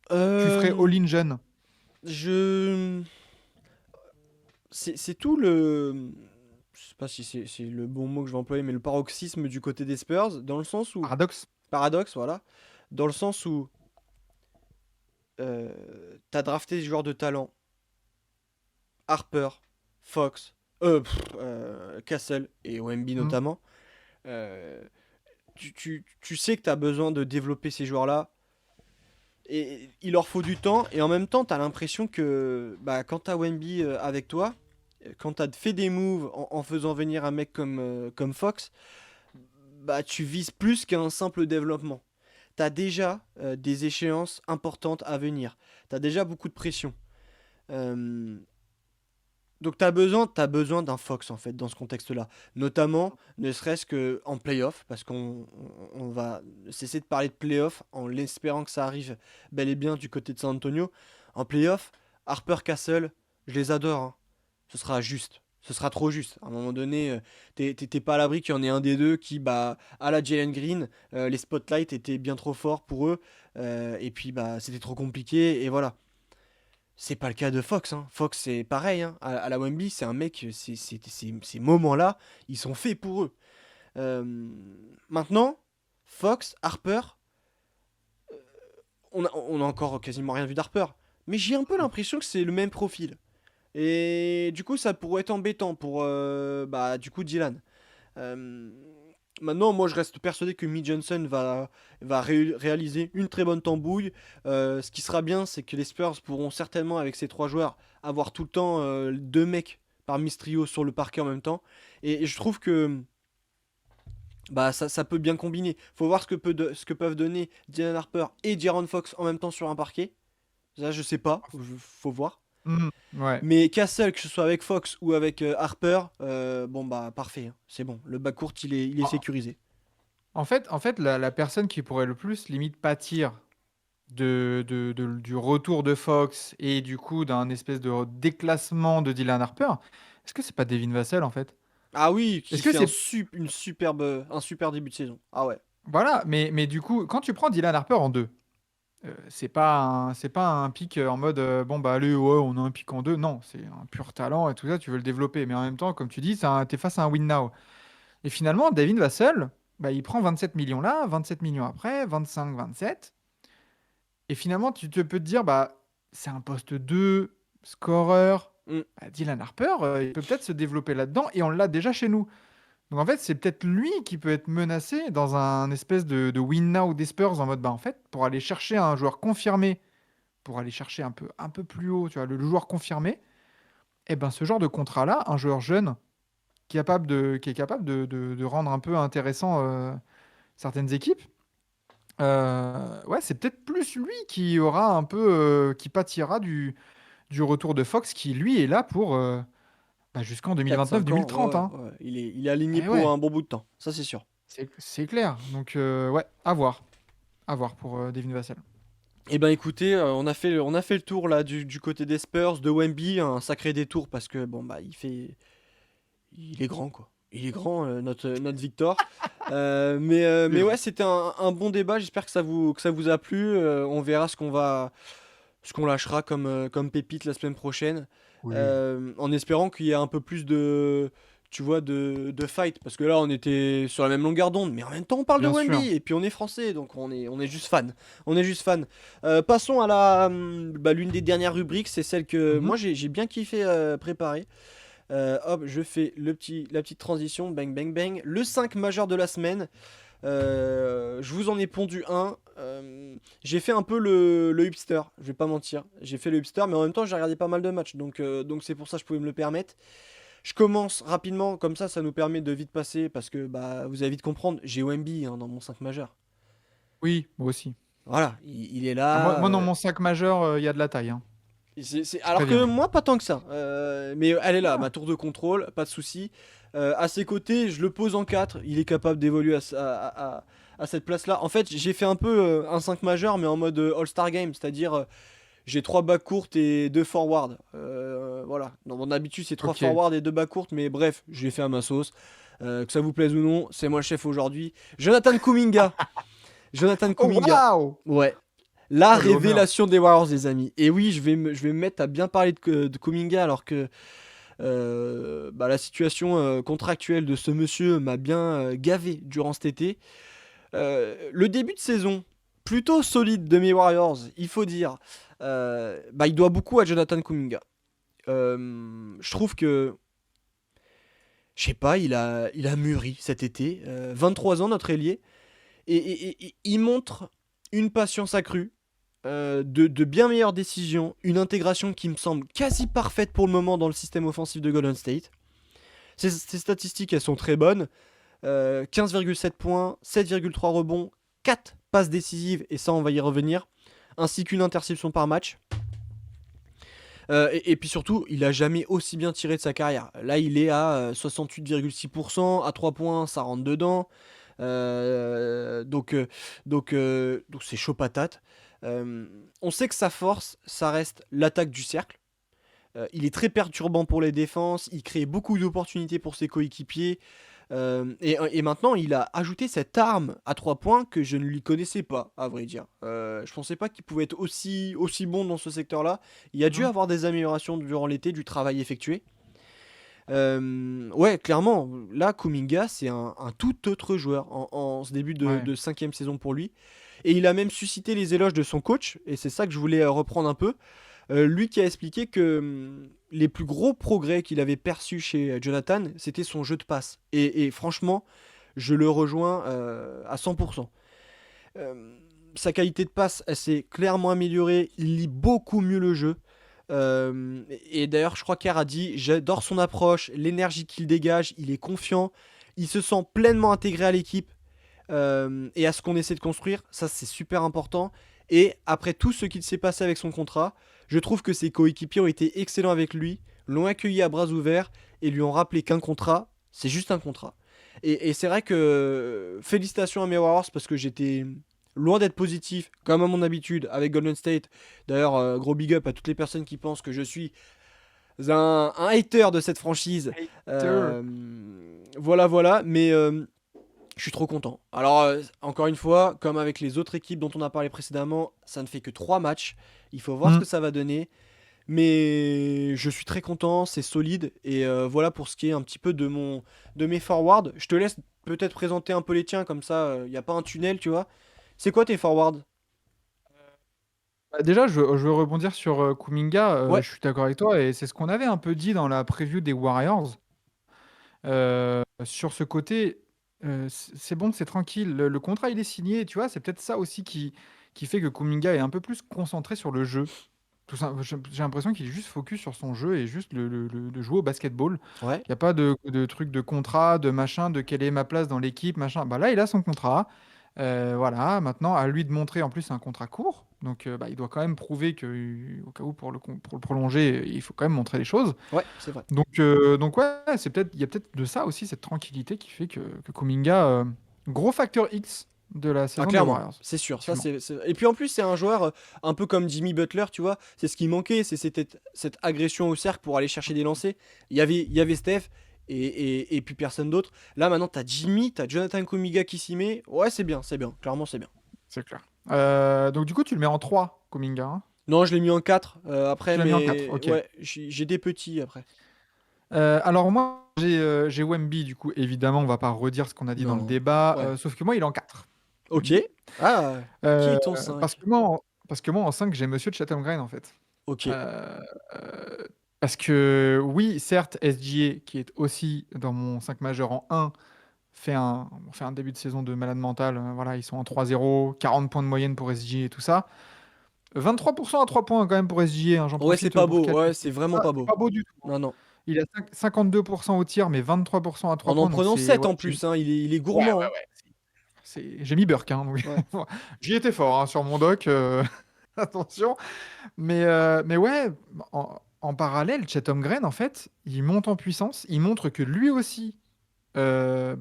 tu ferais Euh, all-in jeune? je... C'est tout le... Je sais pas si c'est le bon mot que je vais employer, mais le paroxysme du côté des Spurs, dans le sens où... Paradoxe. Paradoxe, voilà. Dans le sens où t'as drafté des joueurs de talent. Harper, Fox, Castle et Wemby Hmm. notamment. Euh, tu sais que t'as besoin de développer ces joueurs-là. Et il leur faut du temps. Et en même temps, t'as l'impression que bah, quand t'as Wemby avec toi, quand t'as fait des moves en faisant venir un mec comme Fox, bah, tu vises plus qu'un simple développement. T'as déjà des échéances importantes à venir. T'as déjà beaucoup de pression. Euh, donc t'as besoin d'un Fox en fait dans ce contexte-là. Notamment, ne serait-ce que en playoff, parce qu'on va cesser de parler de playoff en l'espérant que ça arrive bel et bien du côté de San Antonio. En playoff, Harper Castle, je les adore, hein. Ce sera juste. Ce sera trop juste. À un moment donné, t'es pas à l'abri qu'il y en ait un des deux qui, bah, à la Jalen Green, les spotlights étaient bien trop forts pour eux. Et puis, bah, c'était trop compliqué. Et voilà. C'est pas le cas de Fox, hein. Fox, c'est pareil, hein. À la Wemby, c'est un mec, ces moments-là, ils sont faits pour eux. Euh, Maintenant, Fox, Harper, on a encore quasiment rien vu d'Harper. Mais j'ai un peu l'impression que c'est le même profil. Et du coup, ça pourrait être embêtant pour bah, du coup, Dylan. Euh, Maintenant, moi, je reste persuadé que Mitch Johnson va réaliser une très bonne tambouille. Ce qui sera bien, c'est que les Spurs pourront certainement, avec ces trois joueurs, avoir tout le temps deux mecs parmi ce trio sur le parquet en même temps. Et je trouve que bah, ça peut bien combiner. Faut voir ce que peuvent donner Dylan Harper et De'Aaron Fox en même temps sur un parquet. Ça, je sais pas. Faut voir. Hmm. Ouais. Mais Castle, que ce soit avec Fox ou avec Harper, bon bah parfait, hein. C'est bon. Le backcourt, il est En, sécurisé. en fait, la personne qui pourrait le plus limite pâtir du retour de Fox et du coup d'un espèce de déclassement de Dylan Harper, est-ce que c'est pas Devin Vassell en fait? Ah oui, qui Est-ce que fait c'est. un super début de saison. Ah ouais. Voilà, mais du coup, quand tu prends Dylan Harper en deux, C'est pas un pic en mode bon, bah allez, ouais, on a un pic en deux. Non, c'est un pur talent et tout ça, tu veux le développer. Mais en même temps, comme tu dis, t'es face à un win now. Et finalement, David Vassell, bah, il prend 27 millions là, 27 millions après, 25, 27. Et finalement, peux te dire, bah, c'est un poste 2 scoreur. Mm. Bah, Dylan Harper, il peut peut-être se développer là-dedans et on l'a déjà chez nous. Donc en fait, c'est peut-être lui qui peut être menacé dans un espèce de win now des Spurs en mode, bah en fait, pour aller chercher un joueur confirmé, pour aller chercher un peu plus haut, tu vois, le joueur confirmé, et ben ce genre de contrat-là, un joueur jeune qui est capable de rendre un peu intéressant certaines équipes, ouais, c'est peut-être plus lui qui aura un peu, qui pâtira du retour de Fox, qui lui est là pour bah, jusqu'en 4-5 ans, 2029-2030. ouais, Hein. ouais, ouais. Il est aligné Et pour ouais, un bon bout de temps, ça c'est sûr. c'est clair. Donc ouais, à voir pour Devin Vassell. Eh ben écoutez, on a fait le tour là du côté des Spurs, de Wemby, un sacré détour parce que bon bah il est grand quoi. Il est grand notre Victor. Mais Oui. ouais, c'était un bon débat. J'espère que ça vous a plu. On verra ce qu'on lâchera comme pépite la semaine prochaine. Oui. En espérant qu'il y ait un peu plus de, tu vois, de fight. Parce que là, on était sur la même longueur d'onde. Mais en même temps, on parle de Bien sûr. Wemby. Et puis on est français. Donc on est juste fan. On est juste fan. Passons à l'une des dernières rubriques. C'est celle que Mhm. moi j'ai bien kiffé préparer. Hop, je fais la petite transition. Bang, bang, bang. Le 5 majeur de la semaine. Je vous en ai pondu un. J'ai fait un peu le hipster, je vais pas mentir. J'ai fait le hipster, mais en même temps, j'ai regardé pas mal de matchs, donc c'est pour ça que je pouvais me le permettre. Je commence rapidement, comme ça nous permet de vite passer, parce que bah, vous allez vite comprendre, j'ai Wemby hein, dans mon 5 majeur. Oui, moi aussi. Voilà, il est Ah, moi, là. moi, dans mon sac majeur, il y a de la taille. Hein. Je Alors que préviens. moi, pas tant que ça. Mais elle est là, Ah, ma tour de contrôle, pas de souci. À ses côtés, je le pose en 4. Il est capable d'évoluer à cette place-là. En fait, j'ai fait un peu un 5 majeur, mais en mode All-Star Game. C'est-à-dire, j'ai 3 bacs courtes et 2 forwards. Voilà. Dans mon habitude, c'est 3 ok. forwards et 2 bacs courtes. Mais bref, j'ai fait à ma sauce. Que ça vous plaise ou non, c'est moi le chef aujourd'hui. Jonathan Kuminga. Jonathan Oh, Kuminga. waouh! Ouais. La Oh, le Homer. révélation des Warriors, les amis. Et oui, je vais me mettre à bien parler de Kuminga alors que bah, la situation contractuelle de ce monsieur m'a bien gavé durant cet été. Le début de saison, plutôt solide de mes Warriors, il faut dire. Bah, il doit beaucoup à Jonathan Kuminga. Je trouve que, je sais pas, il a mûri cet été. 23 ans, notre ailier. Et il montre une patience accrue, de bien meilleures décisions, une intégration qui me semble quasi parfaite pour le moment dans le système offensif de Golden State. Ces statistiques, elles sont très bonnes. 15,7 points, 7,3 rebonds, 4 passes décisives, et ça on va y revenir, ainsi qu'une interception par match. Et puis surtout, il a jamais aussi bien tiré de sa carrière. Là, il est à 68,6%, à 3 points, ça rentre dedans. Donc c'est chaud patate. On sait que sa force, ça reste l'attaque du cercle. Il est très perturbant pour les défenses, il crée beaucoup d'opportunités pour ses coéquipiers. Et maintenant, il a ajouté cette arme à 3 points que je ne lui connaissais pas, à vrai dire. Je pensais pas qu'il pouvait être aussi bon dans ce secteur-là. Il a dû Mhm. avoir des améliorations durant l'été, du travail effectué. Ouais, clairement, là, Kuminga, c'est un tout autre joueur en ce début de, Ouais. de cinquième saison pour lui. Et il a même suscité les éloges de son coach, et c'est ça que je voulais reprendre un peu. Lui qui a expliqué que les plus gros progrès qu'il avait perçus chez Jonathan, c'était son jeu de passe. Et franchement, je le rejoins à 100%. Euh, Sa qualité de passe, elle s'est clairement améliorée. Il lit beaucoup mieux le jeu. Et d'ailleurs, je crois qu'Air a dit, j'adore son approche, l'énergie qu'il dégage, il est confiant, il se sent pleinement intégré à l'équipe et à ce qu'on essaie de construire. Ça, c'est super important. Et après tout ce qu'il s'est passé avec son contrat, je trouve que ses coéquipiers ont été excellents avec lui, l'ont accueilli à bras ouverts et lui ont rappelé qu'un contrat, c'est juste un contrat. Et c'est vrai que félicitations à mes Warriors parce que j'étais loin d'être positif, comme à mon habitude, avec Golden State. D'ailleurs, gros big up à toutes les personnes qui pensent que je suis un hater de cette franchise. Hater. Euh, voilà, voilà. Mais Je suis trop content. Alors, encore une fois, comme avec les autres équipes dont on a parlé précédemment, ça ne fait que 3 matchs. Il faut voir ce Hmm. que ça va donner. Mais je suis très content, c'est solide. Et voilà pour ce qui est un petit peu de mes forwards. Je te laisse peut-être présenter un peu les tiens, comme ça, il n'y a pas un tunnel, tu vois. C'est quoi tes forwards? Bah, déjà, je veux rebondir sur Kuminga. Ouais, Je suis d'accord avec toi et c'est ce qu'on avait un peu dit dans la preview des Warriors. Sur ce côté, c'est bon, c'est tranquille. Le contrat, il est signé. Tu vois, c'est peut-être ça aussi qui fait que Kuminga est un peu plus concentré sur le jeu. J'ai l'impression qu'il est juste focus sur son jeu et juste de jouer au basketball. ouais. Il n'y a pas de truc de contrat, de machin, de quelle est ma place dans l'équipe, machin. Bah là, il a son contrat. Voilà, maintenant, à lui de montrer, en plus, c'est un contrat court. Donc, bah, il doit quand même prouver que, au cas où, pour le prolonger, il faut quand même montrer les choses. Ouais, c'est vrai. Donc ouais, il y a peut-être de ça aussi, cette tranquillité qui fait que Kuminga, gros facteur X de la Ah, saison des clairement, Warriors. c'est sûr. Ça, Effectivement. Et puis en plus, c'est un joueur un peu comme Jimmy Butler, tu vois. C'est ce qui manquait, c'est cette agression au cercle pour aller chercher des lancers. Il y avait Steph et puis personne d'autre. Là, maintenant, t'as Jimmy, t'as Jonathan Kuminga qui s'y met. Ouais, c'est bien, c'est bien. Clairement, c'est bien. C'est clair. Donc du coup, tu le mets en 3, Kuminga, hein. Non, je l'ai mis en 4 après, Tu l'as mis en 4, mais ok. ouais, j'ai des petits après. Alors moi, j'ai Wemby, du coup, évidemment, on va pas redire ce qu'on a dit dans le Non. débat, Ouais. sauf que moi, il est en 4, Ok. Wemby. Ah, qui Euh, est ton parce 5? que moi, parce que moi, en 5, j'ai Monsieur Chatham-Grain, en fait. Ok. Euh, euh, Parce que oui, certes, SGA, qui est aussi dans mon 5 majeur en 1, fait un début de saison de malade mental. Voilà, ils sont en 3-0, 40 points de moyenne pour SGA et tout ça. 23% à 3 points quand même pour SGA, hein, j'en Ouais, c'est profite pas pour beau. Ouais, caler. c'est vraiment Ça, pas c'est beau. pas beau du tout, hein. Non, non. Il a 52% au tir, mais 23% à 3 En points, donc prenant c'est... 7 Ouais, en plus, hein. Il est ouais, ouais, gourmand, hein. ouais. J'ai mis Burke, hein, donc Ouais. j'y étais fort, hein, sur mon doc. Attention. Mais ouais, en parallèle, Chet Holmgren, en fait, il monte en puissance. Il montre que lui aussi, bah,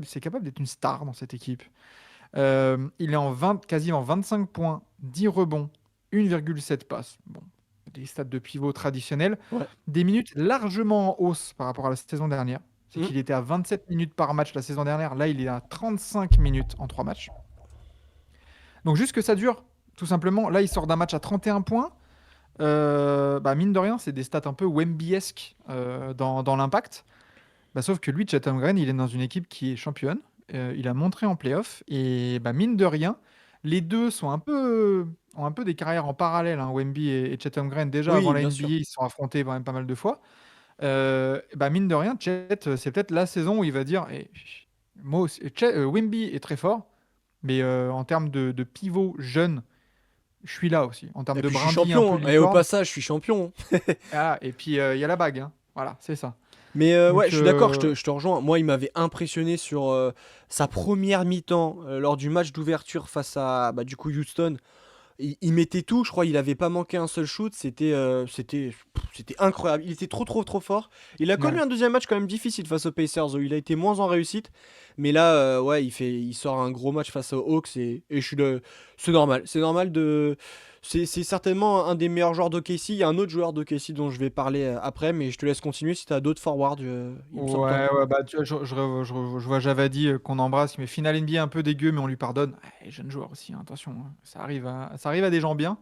c'est capable d'être une star dans cette équipe. Il est en 20, quasiment 25 points, 10 rebonds, 1,7 passes. Bon, des stats de pivot traditionnels. Ouais. Des minutes largement en hausse par rapport à la saison dernière. C'est Hmm. qu'il était à 27 minutes par match la saison dernière. Là, il est à 35 minutes en 3 matchs. Donc juste que ça dure, tout simplement. Là, il sort d'un match à 31 points. Bah, mine de rien, c'est des stats un peu Wemby-esque dans l'impact. Bah, sauf que lui, Chet Holmgren, il est dans une équipe qui est championne. Il a montré en playoff. Et bah, mine de rien, les deux ont un peu des carrières en parallèle, hein, Wemby et Chet Holmgren. Déjà, avant Oui, la bien NBA, sûr. ils se sont affrontés quand même pas mal de fois. Bah, mine de rien, Chet, c'est peut-être la saison où il va dire moi aussi, Wemby est très fort, mais en termes de pivot jeune, je suis là aussi. En termes Et de puis je suis brindille un peu champion, hein. Et au licorne. passage, je suis champion, hein. Ah, et puis il y a la bague, hein. Voilà, c'est ça. Mais ouais, Donc, je suis d'accord, je te rejoins. Moi, il m'avait impressionné sur sa première mi-temps lors du match d'ouverture face à bah, du coup Houston. Il mettait tout, je crois, il avait pas manqué un seul shoot, c'était incroyable. Il était trop trop trop fort. Il a connu ouais. un deuxième match quand même difficile face aux Pacers où il a été moins en réussite, mais là ouais, il sort un gros match face aux Hawks et c'est normal c'est certainement un des meilleurs joueurs d'OKC. Il y a un autre joueur d'OKC dont je vais parler après, mais je te laisse continuer si tu as d'autres forwards, il me semble que t'en Ouais, as. ouais, bah, tu vois, je vois Javadi qu'on embrasse, mais finale NBA un peu dégueu, mais on lui pardonne. Jeune joueur aussi, hein, attention, hein. Ça arrive à des gens bien.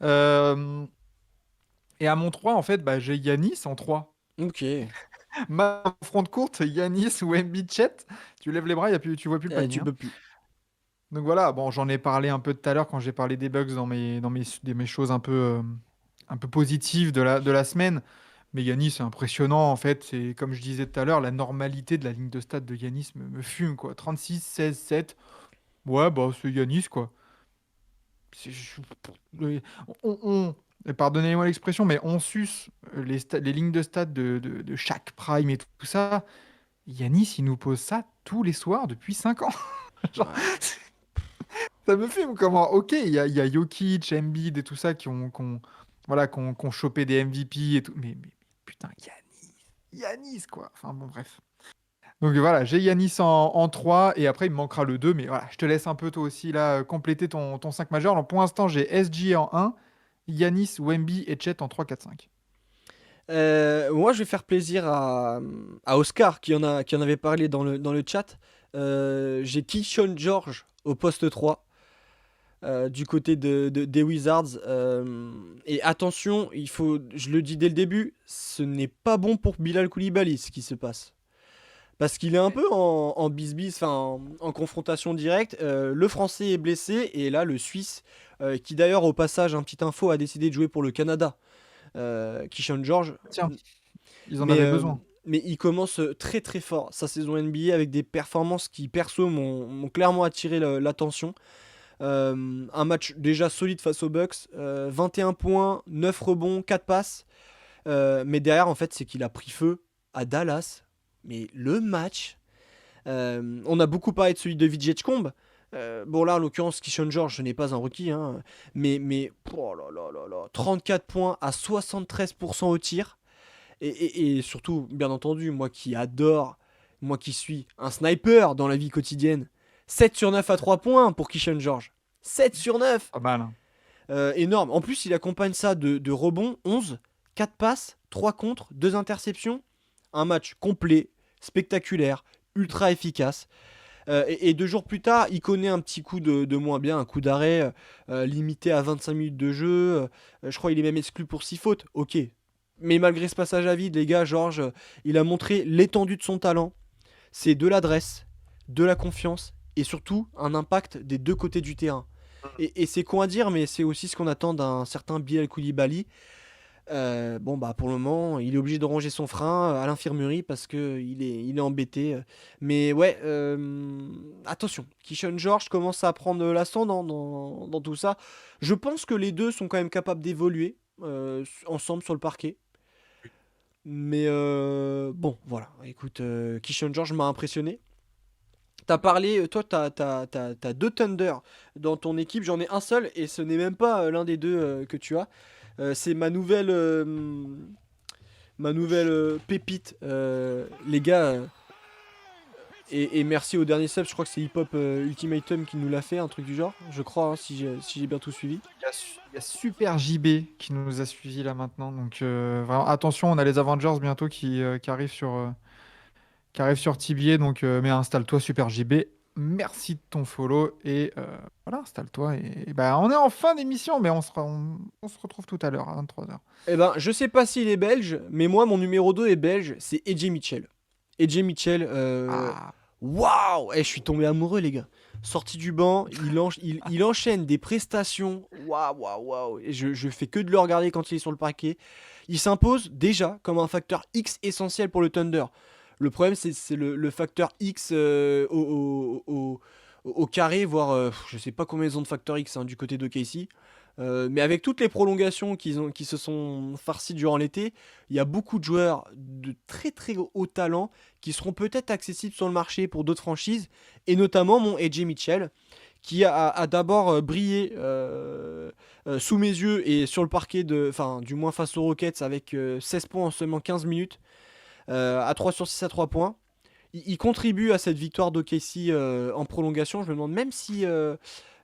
Euh, et à mon 3 en fait, bah, j'ai Yanis en 3. Ok. Ma front de courte, Yanis ou Embiid Chet. Tu lèves les bras, tu vois plus le panier, Tu hein. peux plus. Donc voilà, bon, j'en ai parlé un peu tout à l'heure quand j'ai parlé des bugs mes choses un peu positives de la semaine. Mais Yanis, c'est impressionnant en fait. C'est comme je disais tout à l'heure, la normalité de la ligne de stade de Yanis me fume quoi. 36, 16, 7. Ouais, bah c'est Yanis quoi. C'est- je- et pardonnez-moi l'expression, mais on suce les lignes de stade de chaque prime et tout ça. Yanis, il nous pose ça tous les soirs depuis 5 ans. Genre, Ouais. ça me fume comment. Ok, il y a Jokic, Embiid et tout ça voilà, qui ont chopé des MVP et tout. Mais putain, Yanis, quoi. Enfin bon, bref. Donc voilà, j'ai Yanis en 3 et après il me manquera le 2. Mais voilà, je te laisse un peu toi aussi là compléter ton 5 majeur. Alors pour l'instant, j'ai SG en 1, Yanis, Wemby et Chet en 3, 4, 5. Moi, je vais faire plaisir à Oscar qui en avait parlé dans le chat. J'ai Keyshawn George au poste 3 du côté des Wizards. Et attention, je le dis dès le début, ce n'est pas bon pour Bilal Koulibaly ce qui se passe. Parce qu'il est un peu en bis-bis, enfin en confrontation directe. Le Français est blessé et là le Suisse, qui d'ailleurs au passage, un petit info, a décidé de jouer pour le Canada. Keyshawn George. Tiens, ils en Mais, avaient euh, besoin. mais il commence très très fort sa saison NBA avec des performances qui perso m'ont clairement attiré l'attention. Un match déjà solide face aux Bucks, 21 points, 9 rebonds, 4 passes. Mais derrière en fait c'est qu'il a pris feu à Dallas. Mais le match, on a beaucoup parlé de celui de Vijay Combe. Bon là en l'occurrence Keyshawn George ce n'est pas un rookie, hein, mais oh là là là là, 34 points à 73% au tir. Et surtout, bien entendu, moi qui suis un sniper dans la vie quotidienne, 7 sur 9 à 3 points pour Keyshawn George. 7 sur 9. Pas mal, hein. Énorme. En plus, il accompagne ça de rebonds, 11, 4 passes, 3 contres, 2 interceptions. Un match complet, spectaculaire, ultra efficace. Et 2 jours plus tard, il connaît un petit coup de moins bien, un coup d'arrêt limité à 25 minutes de jeu. Je crois qu'il est même exclu pour 6 fautes. Ok. Mais malgré ce passage à vide, les gars, Georges, il a montré l'étendue de son talent. C'est de l'adresse, de la confiance et surtout un impact des deux côtés du terrain. Et c'est con à dire, mais c'est aussi ce qu'on attend d'un certain Bilal Koulibaly. Bon, bah pour le moment, il est obligé de ranger son frein à l'infirmerie parce que il est embêté. Mais ouais, attention, Keyshawn George commence à prendre l'ascendant dans tout ça. Je pense que les deux sont quand même capables d'évoluer ensemble sur le parquet. Mais bon, voilà. Écoute, Keyshawn George m'a impressionné. T'as parlé, toi, t'as 2 Thunder dans ton équipe. J'en ai un seul et ce n'est même pas l'un des deux que tu as. C'est ma nouvelle pépite, les gars. Et merci au dernier sub, je crois que c'est Hip Hop Ultimatum qui nous l'a fait, un truc du genre, je crois, hein, si j'ai bien tout suivi. Il y a Super JB qui nous a suivis là maintenant. Donc vraiment, attention, on a les Avengers bientôt qui arrivent sur TBA. Donc, mais installe-toi Super JB. Merci de ton follow. Et voilà, installe-toi. Et bah, on est en fin d'émission, mais on se retrouve tout à l'heure à 23h. Eh ben, je sais pas s'il est belge, mais moi, mon numéro 2 est belge, c'est AJ Mitchell. AJ Mitchell, Ah, waouh! Je suis tombé amoureux, les gars. Sorti du banc, il enchaîne des prestations. Waouh, waouh, waouh. Et je fais que de le regarder quand il est sur le parquet. Il s'impose déjà comme un facteur X essentiel pour le Thunder. Le problème, c'est le facteur X au carré, voire je sais pas combien ils ont de facteur X hein, du côté de Casey. Mais avec toutes les prolongations qui se sont farcies durant l'été, il y a beaucoup de joueurs de très très haut talent qui seront peut-être accessibles sur le marché pour d'autres franchises, et notamment mon AJ Mitchell, qui a d'abord brillé sous mes yeux et sur le parquet, enfin du moins face aux Rockets, avec 16 points en seulement 15 minutes, à 3 sur 6 à 3 points. Il contribue à cette victoire d'OKC en prolongation. Je me demande même si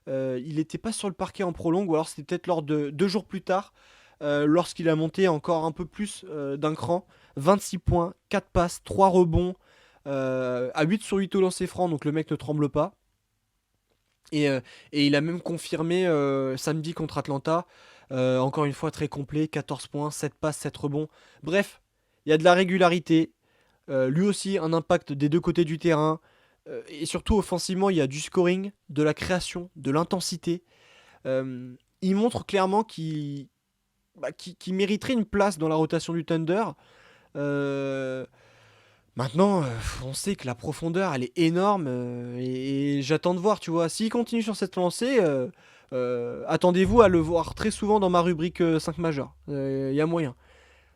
il n'était pas sur le parquet en prolongue, ou alors c'était peut-être lors de 2 jours plus tard, lorsqu'il a monté encore un peu plus d'un cran. 26 points, 4 passes, 3 rebonds, à 8 sur 8 au lancer franc, donc le mec ne tremble pas. Et il a même confirmé samedi contre Atlanta, encore une fois très complet, 14 points, 7 passes, 7 rebonds. Bref, il y a de la régularité, lui aussi un impact des deux côtés du terrain, et surtout offensivement il y a du scoring, de la création, de l'intensité. Il montre clairement qu'il mériterait une place dans la rotation du Thunder. Euh, Maintenant, on sait que la profondeur, elle est énorme, et j'attends de voir, tu vois. S'il continue sur cette lancée, attendez-vous à le voir très souvent dans ma rubrique 5 majeurs. Il y a moyen.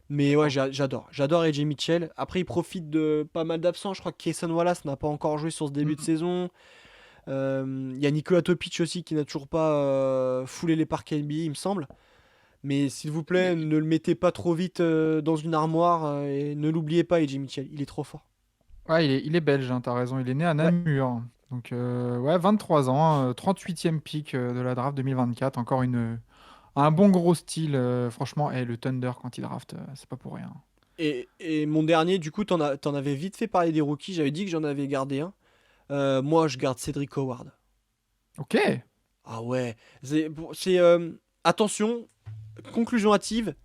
Mais ouais, d'accord. j'adore AJ Mitchell. Après, il profite de pas mal d'absents. Je crois que Kayson Wallace n'a pas encore joué sur ce début de Mm. saison. Il y a Nikola Topic aussi qui n'a toujours pas foulé les parcs NBA, il me semble. Mais s'il vous plaît, Il- ne le mettez pas trop vite dans une armoire et ne l'oubliez pas, AJ Mitchell. Il est trop fort. Ouais, il est belge, hein, t'as raison. Il est né à Ouais. Namur. Donc, ouais, 23 ans, 38e pick de la draft 2024. Encore Un bon gros style, franchement, le Thunder, quand il draft, c'est pas pour rien. Et mon dernier, du coup, t'en avais vite fait parler des rookies. J'avais dit que j'en avais gardé un. Moi, je garde Cedric Howard. Ok. Ah ouais. Attention, conclusion hâtive.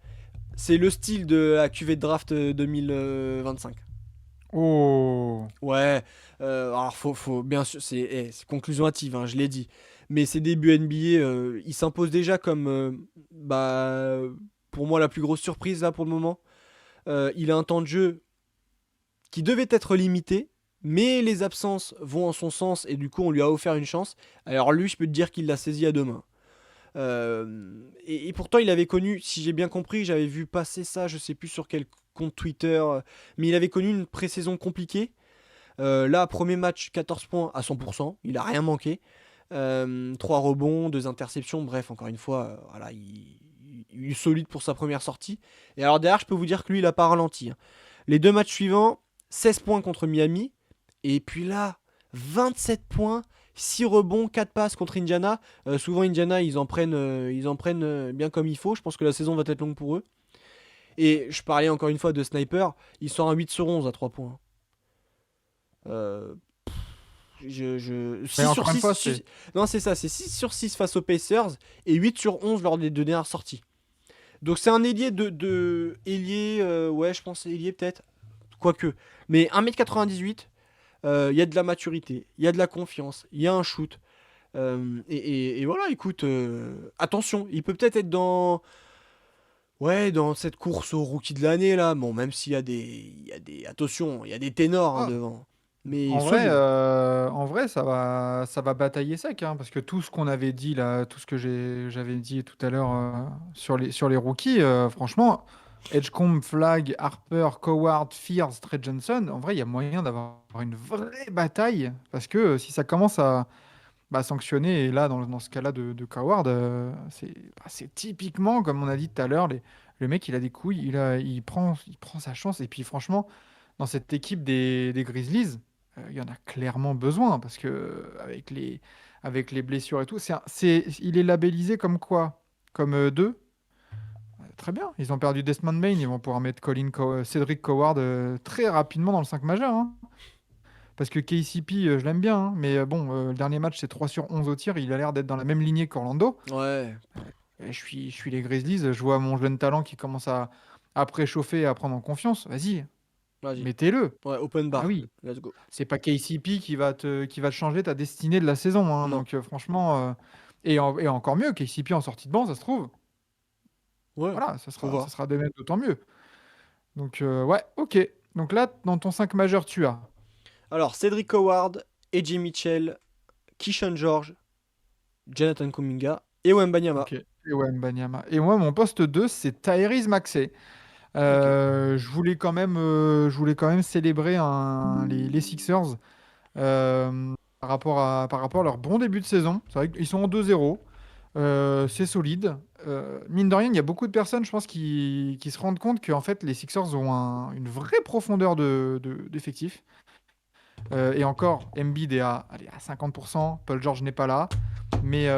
C'est le style de la QV de draft 2025. Oh. Ouais, alors faut bien sûr, c'est conclusion hâtive, hein, je l'ai dit. Mais ses débuts NBA, il s'impose déjà comme, bah, pour moi, la plus grosse surprise là pour le moment. Il a un temps de jeu qui devait être limité, mais les absences vont en son sens et du coup, on lui a offert une chance. Alors lui, je peux te dire qu'il l'a saisi à deux mains. Et pourtant, il avait connu, si j'ai bien compris, j'avais vu passer ça, je sais plus sur quel compte Twitter, mais il avait connu une pré-saison compliquée. Là, premier match, 14 points à 100%, il a rien manqué. 3 rebonds, 2 interceptions, bref, encore une fois, voilà, il est solide pour sa première sortie. Et alors derrière, je peux vous dire que lui, il a pas ralenti, hein. Les deux matchs suivants, 16 points contre Miami. Et puis là, 27 points, 6 rebonds, 4 passes contre Indiana. Souvent, Indiana, ils en prennent bien comme il faut. Je pense que la saison va être longue pour eux. Et je parlais encore une fois de Sniper, il sort un 8 sur 11 à 3 points. Euh, Mais 6 sur encore une 6, fois, c'est. non, c'est ça, c'est 6 sur 6 face aux Pacers et 8 sur 11 lors des deux dernières sorties. Donc c'est un ailier ailier, ouais, je pense ailier peut-être, quoique. Mais 1m98, il y a de la maturité, il y a de la confiance, il y a un shoot. Et voilà, écoute, attention, il peut peut-être être dans cette course au rookie de l'année là. Bon, même s'il y a attention, il y a des ténors hein, Ah, devant. Mais solide. en vrai, ça va batailler sec, hein, parce que tout ce qu'on avait dit là, tout ce que j'avais dit tout à l'heure sur les rookies, franchement, Edgecombe, Flag, Harper, Coward, Fierce, Trey Johnson, en vrai, il y a moyen d'avoir une vraie bataille, parce que si ça commence à sanctionner, et là, dans ce cas-là de Coward, c'est typiquement, comme on a dit tout à l'heure, le mec, il a des couilles, il prend sa chance, et puis franchement, dans cette équipe des Grizzlies, il y en a clairement besoin parce que avec les blessures et tout, il est labellisé comme quoi? Comme 2? Très bien. Ils ont perdu Desmond Main, ils vont pouvoir mettre Cedric Coward très rapidement dans le 5 majeur, hein. Parce que KCP, je l'aime bien, hein, mais bon, le dernier match, c'est 3 sur 11 au tir. Il a l'air d'être dans la même lignée qu'Orlando. Ouais, Et je suis les Grizzlies, je vois mon jeune talent qui commence à préchauffer et à prendre en confiance. Vas-y, vas-y. mettez-le. Ouais, open Ah bar. oui, Let's go. c'est pas KCP qui va te changer ta destinée de la saison, hein. Non. Donc franchement, et encore mieux, KCP en sortie de banc, ça se trouve. Ouais, Voilà, ça faut sera, ça voir. sera de même d'autant mieux. Donc ouais, ok. Donc là, dans ton 5 majeur, tu as. Alors, Cedric Howard, AJ Mitchell, Keyshawn George, Jonathan Kuminga et Wembanyama. Ok. Et ouais, Mbanyama. Et moi, mon poste 2, c'est Tyrese Maxey. Ok. Je voulais quand même célébrer les Sixers par rapport à leur bon début de saison. C'est vrai qu'ils sont en 2-0. C'est solide. Mine de rien, il y a beaucoup de personnes, je pense, qui se rendent compte qu'en fait, les Sixers ont une vraie profondeur d'effectifs. Et encore, Embiid est allez, à 50%, Paul George n'est pas là. Mais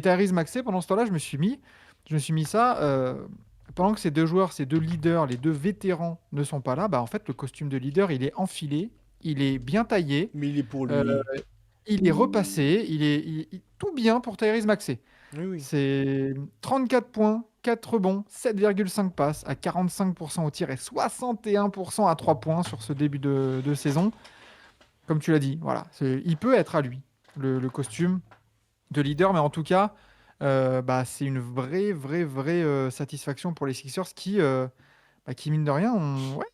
Tyrese Maxey, pendant ce temps-là, je me suis mis ça. Pendant que ces deux joueurs, ces deux leaders, les deux vétérans ne sont pas là, bah en fait, le costume de leader, il est enfilé, il est bien taillé, Mais il est pour euh, lui. il est repassé, tout bien pour Tyrese Maxey. Oui, oui. C'est 34 points, 4 rebonds, 7,5 passes à 45% au tir et 61% à 3 points sur ce début de saison. Comme tu l'as dit, voilà, il peut être à lui, le costume de leader, mais en tout cas, c'est une vraie, vraie, vraie satisfaction pour les Sixers qui mine de rien, ouais,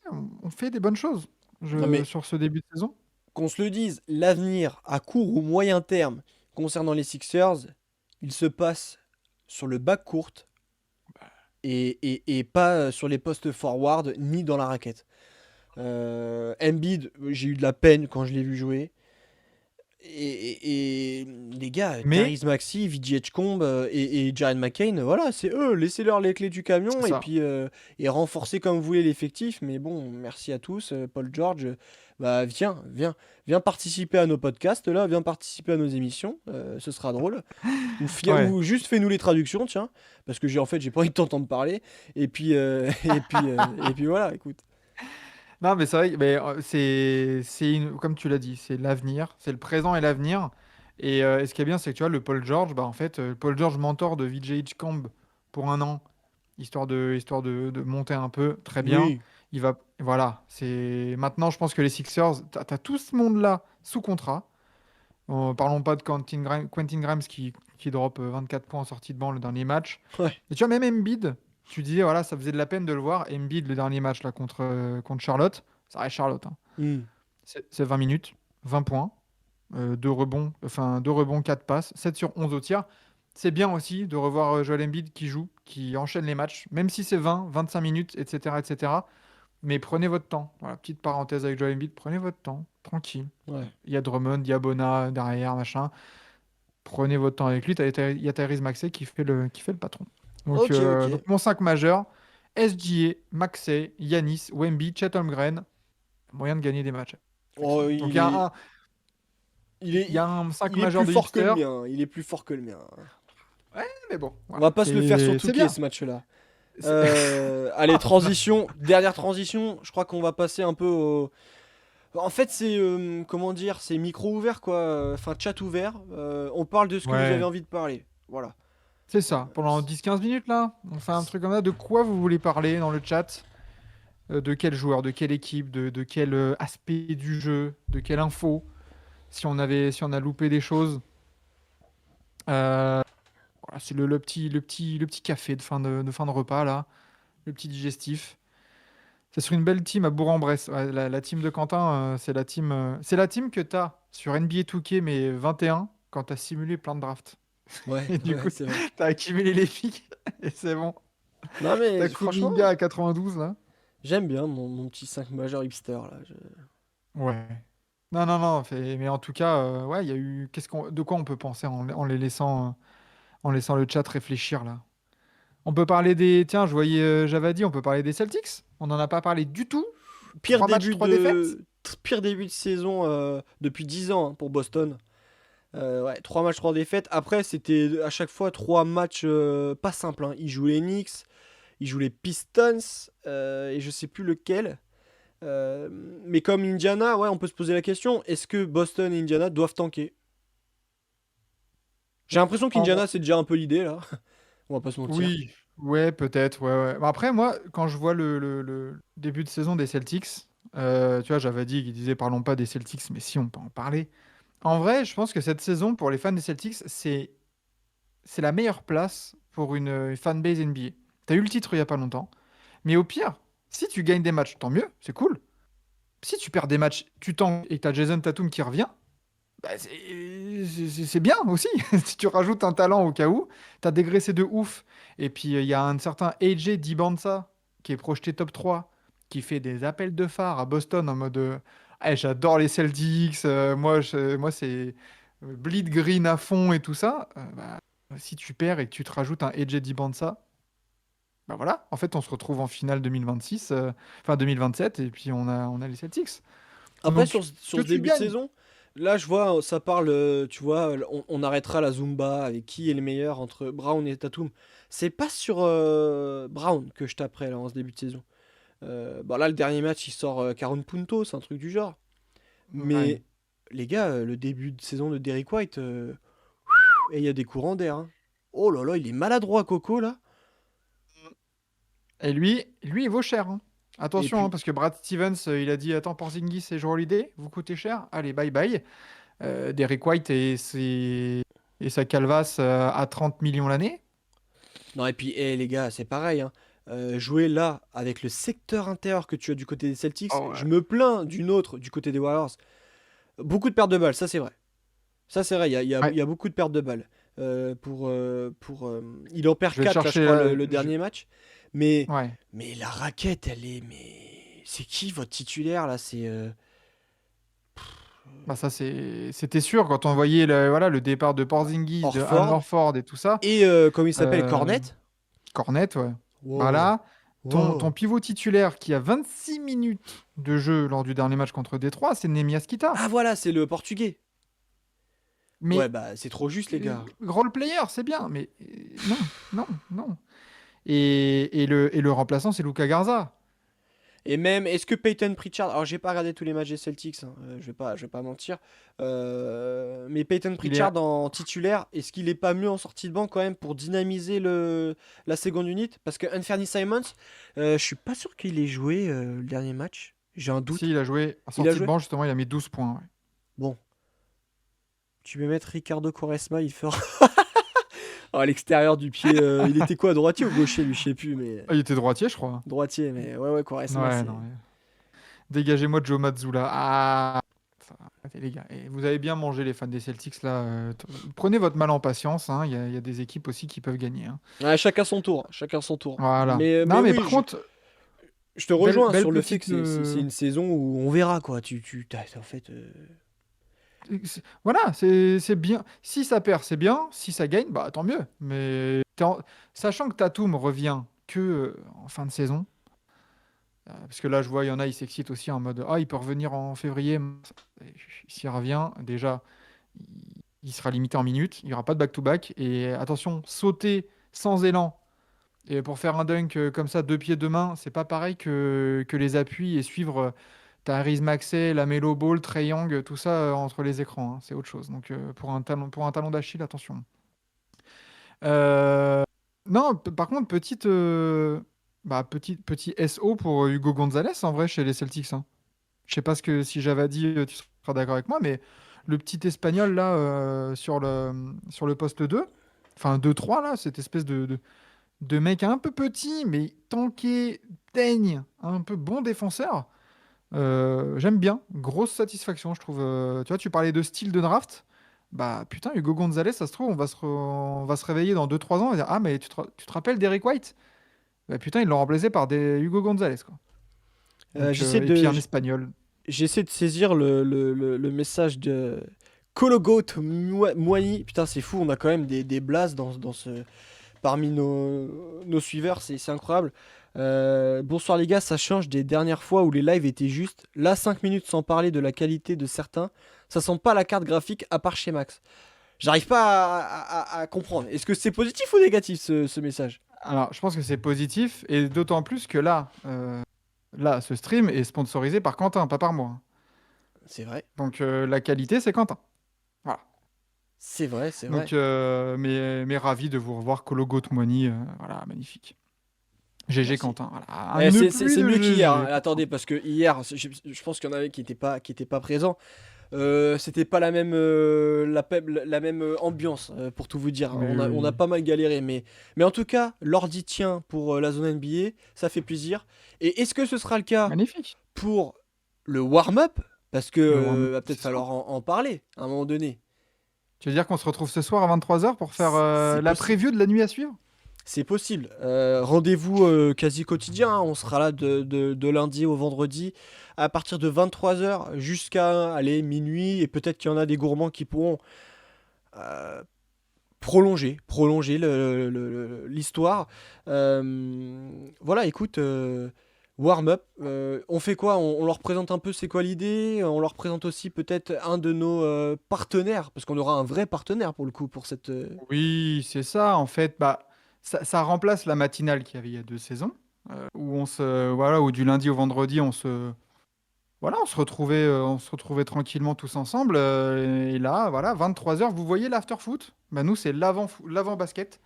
on fait des bonnes choses Non mais sur ce début de saison. qu'on se le dise, l'avenir à court ou moyen terme concernant les Sixers, il se passe sur le back court et pas sur les postes forward ni dans la raquette. Embiid, j'ai eu de la peine quand je l'ai vu jouer. Et les gars, Mais Tyrese Maxey, VJ Edgecombe et Jared McCain, voilà, c'est eux. Laissez-leur les clés du camion c'est et ça. puis et renforcez comme vous voulez l'effectif. Mais bon, merci à tous. Paul George, bah viens participer à nos podcasts là, viens participer à nos émissions. Ce sera drôle. Ouais. Ou juste fais-nous les traductions, tiens, parce que j'ai pas envie de t'entendre parler. Et puis et puis voilà, écoute. Non, mais c'est vrai, mais comme tu l'as dit, c'est l'avenir, c'est le présent et l'avenir. Et ce qui est bien, c'est que tu vois, le Paul George, bah en fait, Paul George mentor de VJ Hitchcomb pour un an, histoire de monter un peu, très bien. Oui, Voilà, c'est maintenant, je pense que les Sixers, t'as tout ce monde-là sous contrat. Parlons pas de Quentin Grimes qui drop 24 points en sortie de banc le dernier match. ouais. Et tu vois, même Embiid, tu disais, voilà, ça faisait de la peine de le voir. Embiid, le dernier match là, contre Charlotte, ça reste Charlotte, hein. Hmm. C'est 20 minutes, 20 points, 2 rebonds, 4 passes, 7 sur 11 au tir. C'est bien aussi de revoir Joel Embiid qui joue, qui enchaîne les matchs, même si c'est 20, 25 minutes, etc., etc. Mais prenez votre temps. Voilà, petite parenthèse avec Joel Embiid, prenez votre temps, tranquille. Ouais. Il y a Drummond, il y a Bona derrière, machin. Prenez votre temps avec lui. Il y a Tyrese Maxey qui fait le patron. Donc, Ok, ok. mon 5 majeur, SGA, Maxey, Yanis, Wemby, Chet Holmgren. Moyen de gagner des matchs avec ça. Oh, Donc, il y a un 5 il est majeur plus de fort que le hipster. mien. Il est plus fort que le mien. Ouais, mais bon, On voilà. va pas se le faire sur C'est Touquet bien. ce match-là. C'est- Allez, transition. Dernière transition. Je crois qu'on va passer un peu au. En fait, c'est comment dire, c'est micro ouvert quoi. Enfin, chat ouvert. On parle de ce que vous avez Ouais, envie de parler. Voilà. c'est ça. Pendant 10-15 minutes, là, on fait un truc comme ça. De quoi vous voulez parler dans le chat? De quel joueur, de quelle équipe, de quel aspect du jeu, de quelle info? Si on a loupé des choses. Euh, voilà, c'est le petit café de fin de repas, là. Le petit digestif. C'est sur une belle team à Bourg-en-Bresse. Ouais, la team de Quentin, c'est la team que tu as sur NBA 2K, mais 21, quand tu as simulé plein de drafts. Ouais, Et du ouais, coup, c'est vrai. tu as accumulé les pics, et c'est bon. Non mais T'as franchement, Kuminga à 92, là. j'aime bien mon petit 5 majeur hipster là. Ouais. Non, non, non, mais en tout cas, ouais, il y a eu. De quoi on peut penser en laissant le chat réfléchir, là? On peut parler des. Tiens, je voyais Javadi, on peut parler des Celtics. On n'en a pas parlé du tout. Pire 3 matchs, début 3 défaites. de pire début de saison depuis 10 ans hein, pour Boston. Ouais, 3 matchs, 3 défaites. Après, c'était à chaque fois 3 matchs pas simples, hein. Ils jouent les Knicks, ils jouent les Pistons, et je sais plus lequel. Euh, mais comme Indiana, ouais, on peut se poser la question, est-ce que Boston et Indiana doivent tanker? J'ai l'impression En- qu'Indiana, c'est déjà un peu l'idée, là. On va pas se mentir. Oui, ouais, peut-être, ouais, ouais. Bon, après, moi, quand je vois le début de saison des Celtics, tu vois, j'avais dit qu'il disait parlons pas des Celtics, mais si on peut en parler. En vrai, je pense que cette saison, pour les fans des Celtics, c'est la meilleure place pour une fanbase NBA. T'as eu le titre il y a pas longtemps, mais au pire, si tu gagnes des matchs, tant mieux, c'est cool. Si tu perds des matchs, tu tankes et que t'as Jason Tatum qui revient, bah, c'est bien aussi. Si tu rajoutes un talent au cas où, t'as dégraissé de ouf. Et puis il y a un certain AJ Dibanda qui est projeté top 3, qui fait des appels de phare à Boston en mode ah, j'adore les Celtics, moi c'est bleed green à fond et tout ça. Bah, si tu perds et que tu te rajoutes un AJ Dibanda, bah voilà, en fait on se retrouve en finale 2026, enfin 2027, et puis on a les Celtics. Après, Donc sur que ce tu début de gagnes. saison, là, je vois, ça parle, tu vois, on arrêtera la Zumba avec qui est le meilleur entre Brown et Tatum. C'est pas sur Brown que je taperai là en ce début de saison. Bah là, le dernier match, il sort 40 puntos, un truc du genre. Ouais. Mais les gars, le début de saison de Derrick White, et il y a des courants d'air, hein. Oh là là, il est maladroit, Coco, là. Et lui, il vaut cher, hein. Et Attention, hein, puis, parce que Brad Stevens, il a dit attends, Porzingis et Joe Holiday, vous coûtez cher. Allez, bye bye. Derrick White et sa calvasse à 30 millions l'année. non, et puis, les gars, c'est pareil, hein. Jouer là, avec le secteur intérieur que tu as du côté des Celtics, Oh, je ouais. me plains d'une autre du côté des Warriors. Beaucoup de pertes de balles, ça c'est vrai. Ça c'est vrai, il Ouais, y a beaucoup de pertes de balles. Il en perd je vais te 4 là, je chercher. crois, le dernier match. Mais, Ouais. mais la raquette, elle est. Mais c'est qui votre titulaire là? C'est. Bah ça, c'était sûr quand on voyait le départ de Porzingis, de Al Horford Horford et tout ça. et comment il s'appelle, Euh, Cornet. Cornet, ouais. Bah Wow, là, ton wow. pivot titulaire qui a 26 minutes de jeu lors du dernier match contre Détroit, c'est Nehemias Quita. Ah voilà, c'est le portugais. Ouais, Mais bah c'est trop juste, les gars. role player, c'est bien, mais non, non, non. Et le remplaçant, c'est Luka Garza. Et même, est-ce que Peyton Pritchard, alors j'ai pas regardé tous les matchs des Celtics, hein, je vais pas mentir, mais Peyton Il est, Pritchard en titulaire, est-ce qu'il est pas mieux en sortie de banc quand même pour dynamiser la seconde unit? Parce que Anthony Simons, je suis pas sûr qu'il ait joué le dernier match. J'ai un si, doute. il a joué en Il a sortie de joué? banc, justement, il a mis 12 points. Ouais. Bon, tu peux mettre Ricardo Quaresma, il fera. Oh, à l'extérieur du pied, il était quoi, droitier ou gaucher lui, je sais plus, mais Ah, il était droitier, je crois. droitier, mais ouais, Quaresma, Ouais, c'est. non. Ouais. Dégagez-moi Joe Mazzulla. Ah, arrêtez, les gars. Et vous avez bien mangé, les fans des Celtics, là. Prenez votre mal en patience. Hein. Il y a des équipes aussi qui peuvent gagner. Hein. Ouais, chacun son tour, chacun son tour. Voilà. Mais Non, mais oui, par contre, je te belle, rejoins belle sur le fait que petite. c'est une saison où on verra quoi. En fait. Voilà, c'est bien. Si ça perd, c'est bien. Si ça gagne, bah tant mieux. Mais sachant que Tatum revient que en fin de saison, parce que là, je vois, il y en a, ils s'excitent aussi en mode ah, il peut revenir en février. S'il revient, déjà, il sera limité en minutes. Il n'y aura pas de back-to-back. Et attention, sauter sans élan et pour faire un dunk comme ça, deux pieds, deux mains, c'est pas pareil que les appuis et suivre. Tyrese Maxey, Lamelo Ball, Trae Young, tout ça entre les écrans, hein, c'est autre chose. Donc pour un talon d'Achille, attention. Euh, non, par contre, petit SO pour Hugo Gonzalez en vrai chez les Celtics. Hein. Je sais pas si j'avais dit, tu seras d'accord avec moi, mais le petit Espagnol là sur le poste 2, enfin 2-3 là, cette espèce de mec un peu petit, mais tanké, teigne, un peu bon défenseur. J'aime bien, grosse satisfaction, je trouve. Tu vois, tu parlais de style de draft. Bah putain, Hugo Gonzalez, ça se trouve, on va se réveiller dans 2-3 ans et dire ah, mais tu te rappelles d'Eric White? Bah putain, ils l'ont remplacé par des Hugo Gonzalez, quoi. Donc, J'essaie et puis de un espagnol. j'essaie de saisir le message de Kologoat Moini. Putain, c'est fou. On a quand même des blazes dans ce parmi nos suiveurs. C'est incroyable. Bonsoir les gars, ça change des dernières fois où les lives étaient juste. Là, 5 minutes sans parler de la qualité de certains. Ça sent pas la carte graphique à part chez Max. J'arrive pas à comprendre. Est-ce que c'est positif ou négatif ce message? Alors, je pense que c'est positif, et d'autant plus que là, ce stream est sponsorisé par Quentin, pas par moi. Hein. C'est vrai. Donc, la qualité, c'est Quentin. Voilà. C'est vrai, c'est vrai. Donc, mais ravi de vous revoir, Kolo Goatmoney. Voilà, magnifique. GG Merci. Quentin. Voilà. Un ne plus C'est de mieux qu'hier, hein. GG. Attendez, parce que hier, je pense qu'il y en avait qui étaient pas présents. C'était pas la même ambiance, pour tout vous dire. Oui, On a oui. pas mal galéré, mais en tout cas, l'ordi tient pour la zone NBA, ça fait plaisir. Et est-ce que ce sera le cas Magnifique. pour le warm-up? Parce que Le warm-up, va ce peut-être soir. falloir en parler à un moment donné. Tu veux dire qu'on se retrouve ce soir à 23h pour faire C'est la possible. preview de la nuit à suivre? C'est possible. Rendez-vous quasi quotidien, hein. On sera là de lundi au vendredi à partir de 23 h jusqu'à aller minuit. Et peut-être qu'il y en a des gourmands qui pourront euh, prolonger l'histoire. Voilà, écoute, warm-up. On fait quoi? On leur présente un peu c'est quoi l'idée. On leur présente aussi peut-être un de nos partenaires, parce qu'on aura un vrai partenaire pour le coup pour cette. Oui, c'est ça. En fait, bah, ça remplace la matinale qu'il y avait il y a 2 saisons, où du lundi au vendredi, on se retrouvait tranquillement tous ensemble. Et là, voilà, 23h, vous voyez l'after-foot? Bah, nous, c'est l'avant-basket.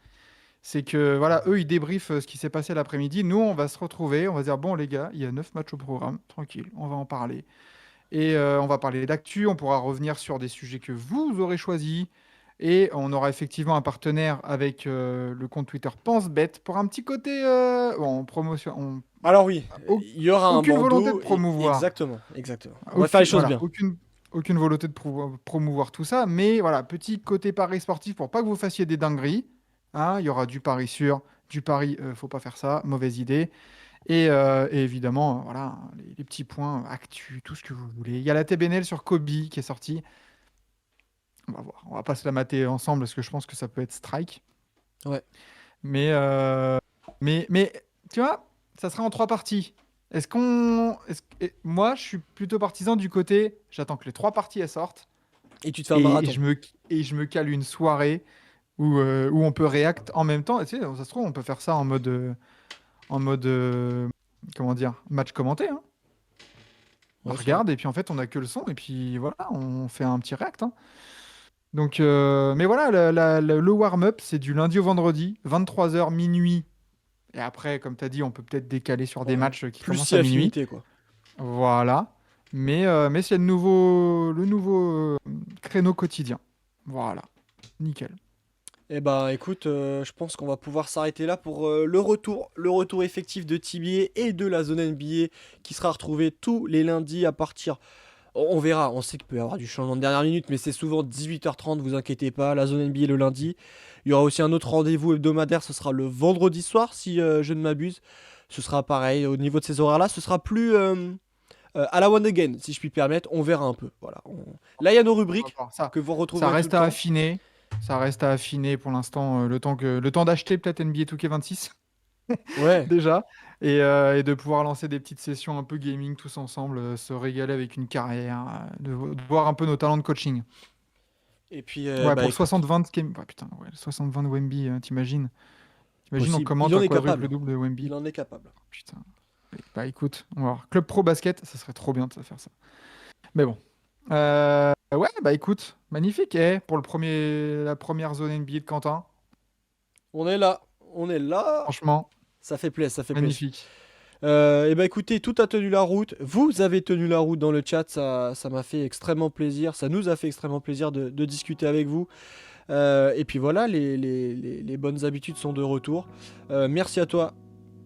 C'est que, voilà, eux, ils débriefent ce qui s'est passé l'après-midi. Nous, on va se retrouver, on va se dire, bon, les gars, il y a 9 matchs au programme, tranquille, on va en parler. Et on va parler d'actu, on pourra revenir sur des sujets que vous aurez choisis. Et on aura effectivement un partenaire avec le compte Twitter PenseBet pour un petit côté en promotion. Alors oui, Au- il y aura un Aucune volonté de bandeau. Promouvoir. Exactement, exactement. On va faire les choses Voilà, bien. aucune volonté de promouvoir tout ça. Mais voilà, petit côté pari sportif pour pas que vous fassiez des dingueries. Hein, il y aura du pari sûr, du pari, faut pas faire ça, mauvaise idée. Et évidemment, voilà, les petits points, actu, tout ce que vous voulez. Il y a la TBNL sur Kobe qui est sortie. On va voir. On va pas se la mater ensemble parce que je pense que ça peut être strike. Ouais. Mais, mais tu vois, ça sera en 3 parties. Moi, je suis plutôt partisan du côté, j'attends que les 3 parties elles sortent Et tu te fais un et marathon. je me cale une soirée où on peut react en même temps. Et tu sais, ça se trouve, on peut faire ça en mode, comment dire, match commenté, hein. On Ouais, c'est vrai. regarde et puis en fait, on a que le son et puis voilà, on fait un petit react, hein. Donc, mais voilà, le warm-up, c'est du lundi au vendredi, 23h, minuit. Et après, comme tu as dit, on peut peut-être décaler sur des Ouais. matchs qui Plus commencent si à minuit. affinité, quoi. Voilà. Mais c'est le nouveau créneau quotidien. Voilà. Nickel. Eh ben, écoute, je pense qu'on va pouvoir s'arrêter là pour le retour effectif de TBA et de la zone NBA qui sera retrouvé tous les lundis à partir. On verra, on sait qu'il peut y avoir du changement de dernière minute, mais c'est souvent 18h30, vous inquiétez pas, la zone NBA le lundi. Il y aura aussi un autre rendez-vous hebdomadaire, ce sera le vendredi soir, si je ne m'abuse. Ce sera pareil, au niveau de ces horaires-là, ce sera plus à la one again, si je puis permettre, on verra un peu. Voilà. Là, il y a nos On va rubriques voir. Ça, que vous ça retrouverez tout le reste à temps. affiner. Ça reste à affiner pour l'instant, le temps d'acheter peut-être NBA 2K26 Ouais. déjà et de pouvoir lancer des petites sessions un peu gaming tous ensemble, se régaler avec une carrière, de voir un peu nos talents de coaching. Et puis, Ouais, bah pour le écoute, 60-20 ouais, putain, ouais, le 60-20 de Wemby, t'imagines? T'imagines, on possible. Il commente en un est capable. quadruple-double de Wemby? Il en est capable. Putain. Bah écoute, on va voir. Club Pro Basket, ça serait trop bien de faire ça. Mais bon. Ouais, bah écoute, magnifique, pour la première zone NBA de Quentin. On est là. On est là. Franchement, Ça fait plaisir, ça fait plaisir. magnifique. Et bah écoutez, tout a tenu la route. Vous avez tenu la route dans le chat. Ça m'a fait extrêmement plaisir. Ça nous a fait extrêmement plaisir de discuter avec vous. Et puis voilà, les bonnes habitudes sont de retour. Merci à toi,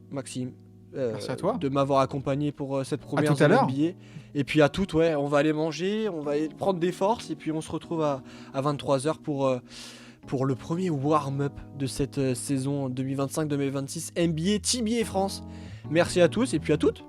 Maxime, Merci à toi. de m'avoir accompagné pour cette À tout première à zone l'heure. NBA. Et puis à toutes, ouais, on va aller manger, on va aller prendre des forces. Et puis on se retrouve à 23h pour le premier warm-up de cette saison 2025-2026 NBA TBA France. Merci à tous et puis à toutes.